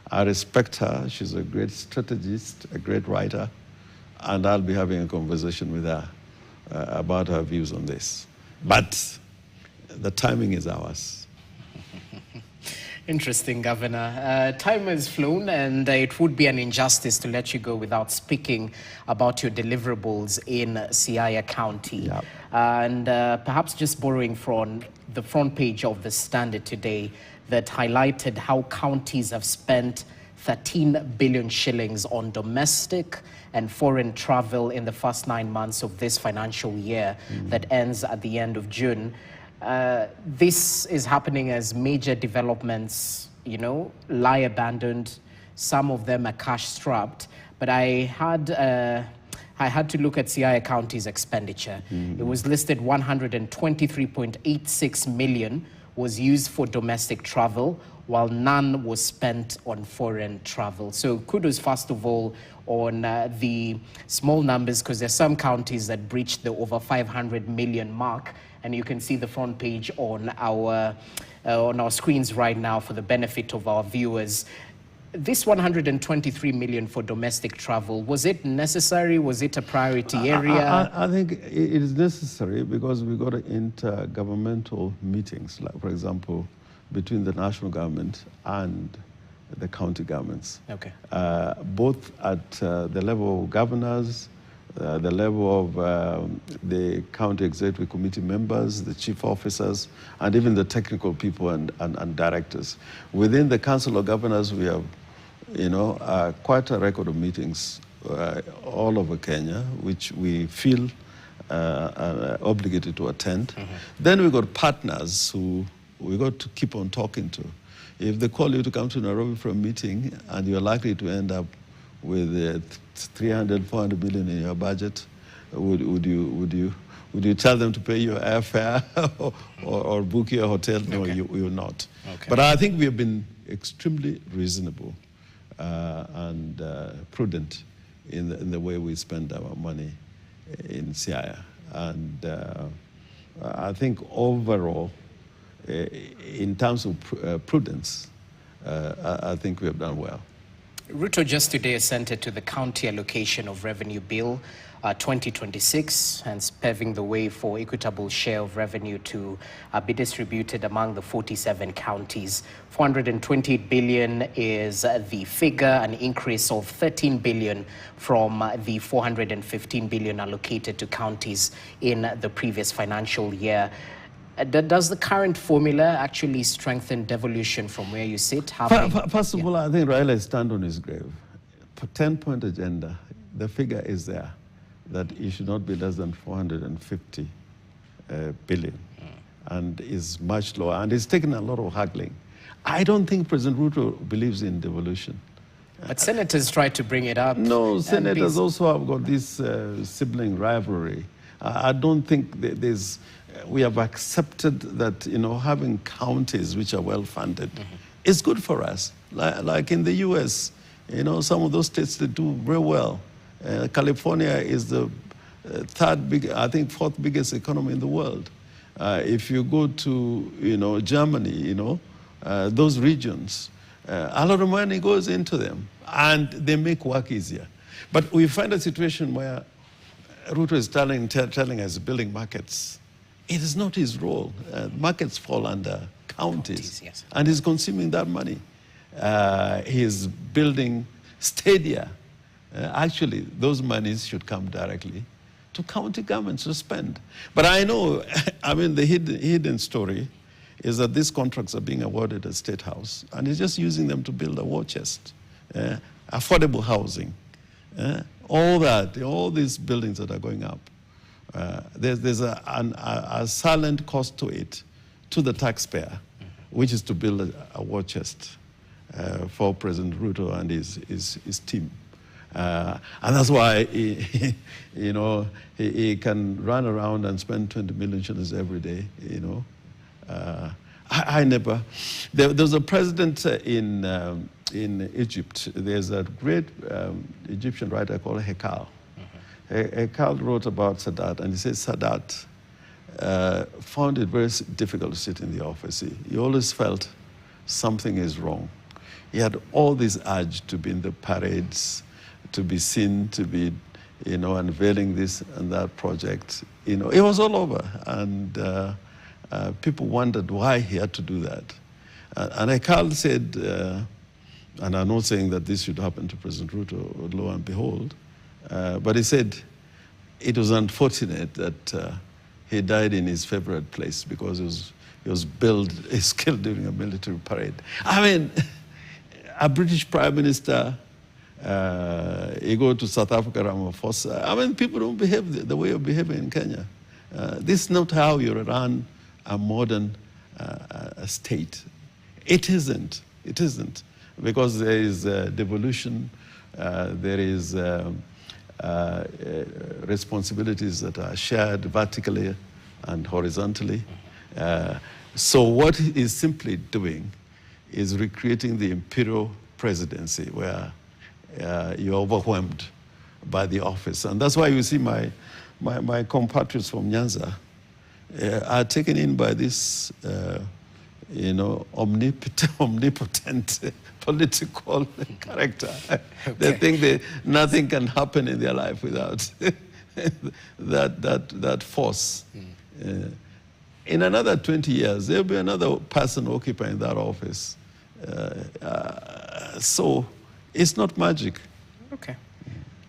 I respect her. She's a great strategist, a great writer, and I'll be having a conversation with her about her views on this. But the timing is ours. Interesting, Governor. Time has flown, and it would be an injustice to let you go without speaking about your deliverables in Siaya County. Yep. And perhaps just borrowing from the front page of the Standard today that highlighted how counties have spent 13 billion shillings on domestic and foreign travel in the first 9 months of this financial year that ends at the end of June. This is happening as major developments, lie abandoned. Some of them are cash-strapped. But I had to look at Siaya County's expenditure. It was listed 123.86 million was used for domestic travel, while none was spent on foreign travel. So kudos, first of all, on the small numbers, because there's some counties that breached the over 500 million mark. And you can see the front page on our screens right now for the benefit of our viewers. This 123 million for domestic travel, was it necessary? Was it a priority area? I think it is necessary because we got intergovernmental meetings, like, for example, between the national government and the county governments. Okay. Both at the level of governors, the level of the county executive committee members, the chief officers, and even the technical people and directors. Within the council of governors, we have, quite a record of meetings all over Kenya, which we feel obligated to attend. Then we got partners who we got to keep on talking to. If they call you to come to Nairobi for a meeting and you're likely to end up with 300, 400 million in your budget, would you tell them to pay your airfare or book your hotel? No, you will not. Okay. But I think we have been extremely reasonable and prudent in the way we spend our money in Siaya. And I think overall, in terms of prudence, I think we have done well. Ruto just today assented to the county allocation of revenue bill 2026, hence paving the way for equitable share of revenue to be distributed among the 47 counties. 428 billion is the figure, an increase of 13 billion from the 415 billion allocated to counties in the previous financial year. Does the current formula actually strengthen devolution from where you sit? First of all, I think Raila stand on his grave. For 10-point agenda, the figure is there that it should not be less than 450 billion, and is much lower, and it's taken a lot of haggling. I don't think President Ruto believes in devolution. But senators try to bring it up. No, senators also have got this sibling rivalry. I don't think we have accepted that, having counties which are well-funded is good for us. Like in the US, some of those states, they do very well. California is the fourth biggest economy in the world. If you go to, Germany, those regions, a lot of money goes into them, and they make work easier. But we find a situation where Ruto is telling us building markets. It is not his role. Markets fall under counties, yes. And he's consuming that money. He's building stadia. Actually, those monies should come directly to county governments to spend. But I know, the hidden story is that these contracts are being awarded at State House, and he's just using them to build a war chest, affordable housing, all these buildings that are going up. There's a silent cost to it, to the taxpayer, which is to build a war chest for President Ruto and his team. And that's why he can run around and spend 20 million shillings every day, I never. There's a president in Egypt. There's a great Egyptian writer called Hekal. Hekal wrote about Sadat, and he said Sadat found it very difficult to sit in the office. He always felt something is wrong. He had all this urge to be in the parades, to be seen, to be, unveiling this and that project. It was all over, and people wondered why he had to do that. And Hekal said, and I'm not saying that this should happen to President Ruto, lo and behold, but he said it was unfortunate that he died in his favorite place because he was killed during a military parade. I mean, a British Prime Minister, you go to South Africa, Ramaphosa. I mean, people don't behave the way you're behaving in Kenya. This is not how you run a modern state. It isn't. It isn't. Because there is devolution, there is responsibilities that are shared vertically and horizontally. So what he's simply doing is recreating the imperial presidency where you're overwhelmed by the office. And that's why you see my compatriots from Nyanza are taken in by this omnipotent political character. Okay. They think nothing can happen in their life without that force. In another 20 years, there'll be another person occupying that office. So it's not magic. Okay.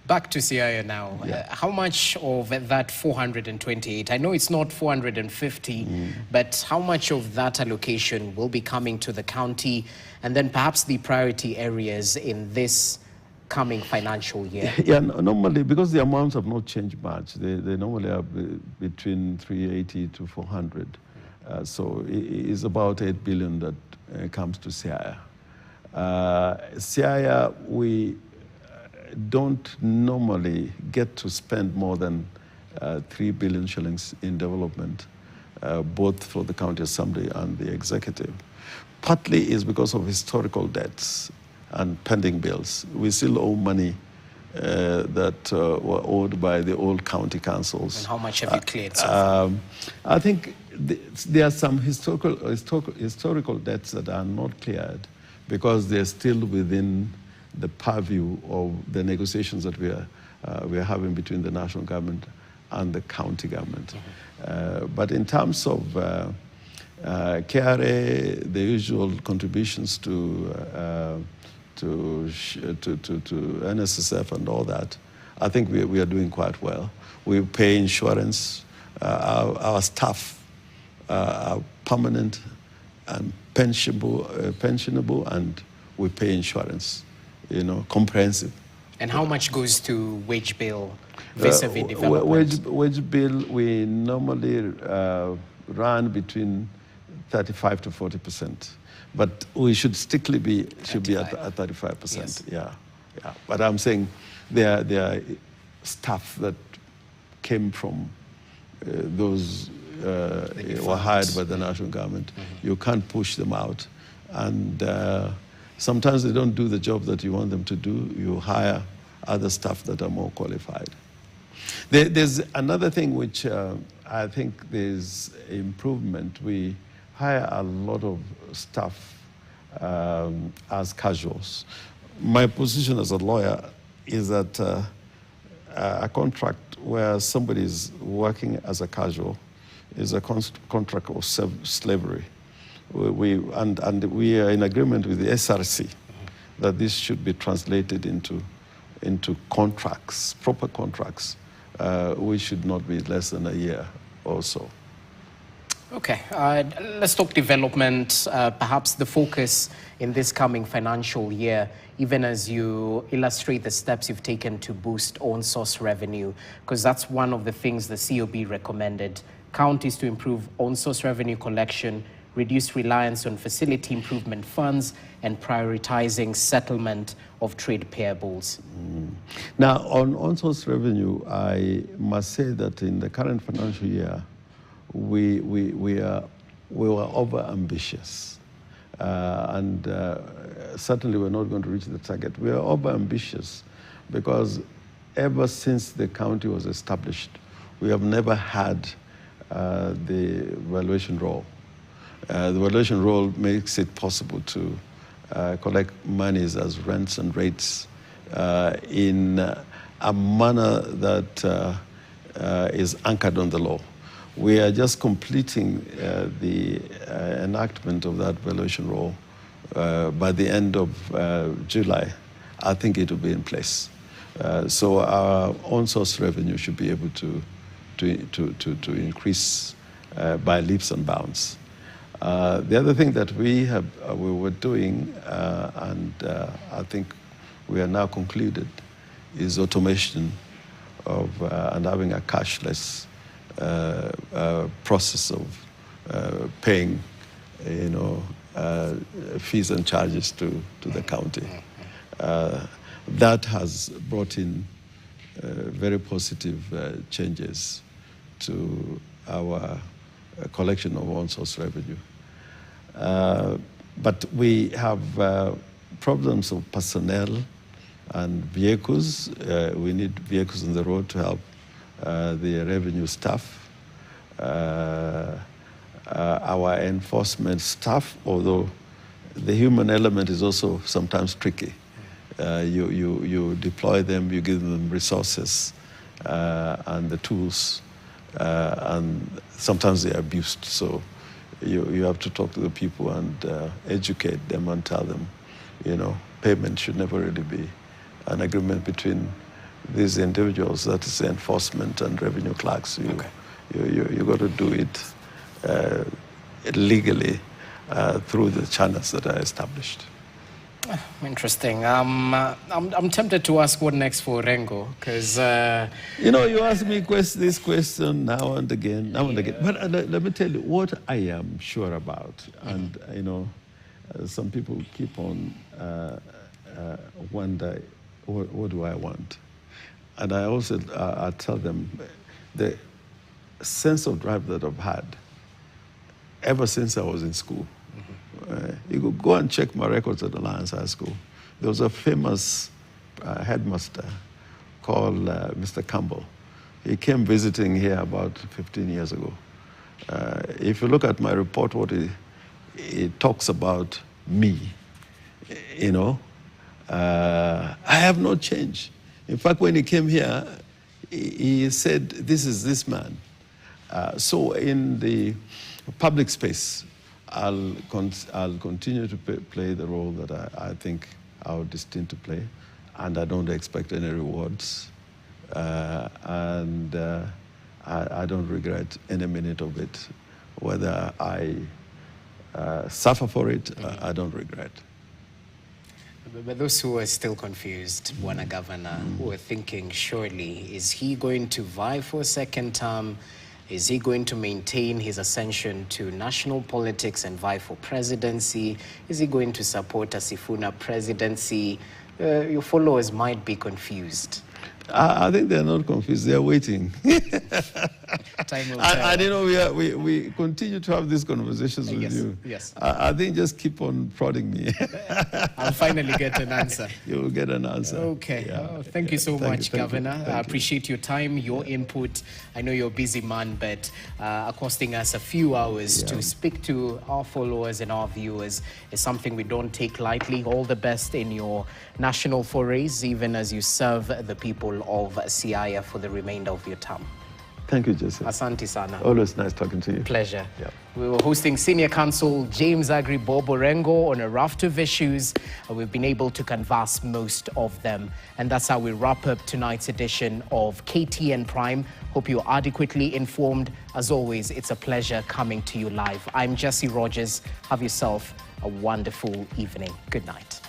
Back to Siaya now. Yeah. How much of that 428, I know it's not 450, but how much of that allocation will be coming to the county, and then perhaps the priority areas in this coming financial year? Yeah, normally, because the amounts have not changed much, they normally are between 380 to 400. So it's about 8 billion that comes to Siaya. Siaya, we don't normally get to spend more than 3 billion shillings in development, both for the county assembly and the executive. Partly is because of historical debts and pending bills. We still owe money that were owed by the old county councils. And how much have you cleared so far? I think there are some historical debts that are not cleared because they're still within the purview of the negotiations that we are having between the national government and the county government. But in terms of KRA, the usual contributions to NSSF and all that, I think we are doing quite well. We pay insurance. Our staff are permanent and pensionable, and we pay insurance. Comprehensive. And how much goes to wage bill vis-a-vis development? Wage bill, we normally run between 35 to 40%, but we should strictly be at 35%. Yes. Yeah. But I'm saying there are staff that came from those were hired by the national government. You can't push them out, and sometimes they don't do the job that you want them to do. You hire other staff that are more qualified. There's another thing which I think there's improvement. We hire a lot of staff as casuals. My position as a lawyer is that a contract where somebody is working as a casual is a contract of slavery. We are in agreement with the SRC that this should be translated into contracts, proper contracts, which should not be less than a year or so. Okay, let's talk development. Perhaps the focus in this coming financial year, even as you illustrate the steps you've taken to boost own source revenue, because that's one of the things the COB recommended. Counties to improve own source revenue collection, reduce reliance on facility improvement funds, and prioritizing settlement of trade payables. Now, on source revenue, I must say that in the current financial year, we were over ambitious, and certainly we're not going to reach the target. We are over ambitious because ever since the county was established, we have never had the valuation roll. The valuation roll makes it possible to collect monies as rents and rates in a manner that is anchored on the law. We are just completing the enactment of that valuation roll by the end of July. I think it will be in place. So our own source revenue should be able to increase by leaps and bounds. The other thing that we were doing, and I think we are now concluded, is automation of and having a cashless process of paying, fees and charges to the county. That has brought in very positive changes to our collection of on-source revenue. But we have problems of personnel and vehicles. We need vehicles on the road to help the revenue staff. Our enforcement staff, although the human element is also sometimes tricky. You deploy them, you give them resources and the tools, and sometimes they're abused. So you have to talk to the people and educate them and tell them, payment should never really be an agreement between these individuals, that is enforcement and revenue clerks. You got to do it legally through the channels that are established. Interesting. I'm tempted to ask what next for Orengo, because you ask me this question now and again. But let me tell you what I am sure about, and some people keep on wonder, what do I want? And I also I tell them the sense of drive that I've had ever since I was in school. You could go and check my records at Alliance High School. There was a famous headmaster called Mr. Campbell. He came visiting here about 15 years ago. If you look at my report, what he talks about me, I have not changed. In fact, when he came here, he said, "This is this man." So in the public space, I'll continue to play the role that I think I was destined to play, and I don't expect any rewards, and I don't regret any minute of it. Whether I suffer for it, I don't regret. But those who are still confused, Bwana Governor, who are thinking, surely, is he going to vie for a second term? Is he going to maintain his ascension to national politics and vie for presidency? Is he going to support a Sifuna presidency? Your followers might be confused. I think they're not confused. They're waiting. Time will tell. And we continue to have these conversations with you. Yes. I think just keep on prodding me. I'll finally get an answer. You'll get an answer. Okay. Yeah. Thank you so much, Governor. Thank you. I appreciate your time, your input. I know you're a busy man, but accosting us a few hours to speak to our followers and our viewers is something we don't take lightly. All the best in your national forays, even as you serve the people of Siaya for the remainder of your term. Thank you, Joseph. Asante sana. Always nice talking to you. Pleasure. Yeah. We were hosting Senior Counsel James Agri Bob Orengo on a raft of issues. We've been able to canvass most of them. And that's how we wrap up tonight's edition of KTN Prime. Hope you're adequately informed. As always, it's a pleasure coming to you live. I'm Jesse Rogers. Have yourself a wonderful evening. Good night.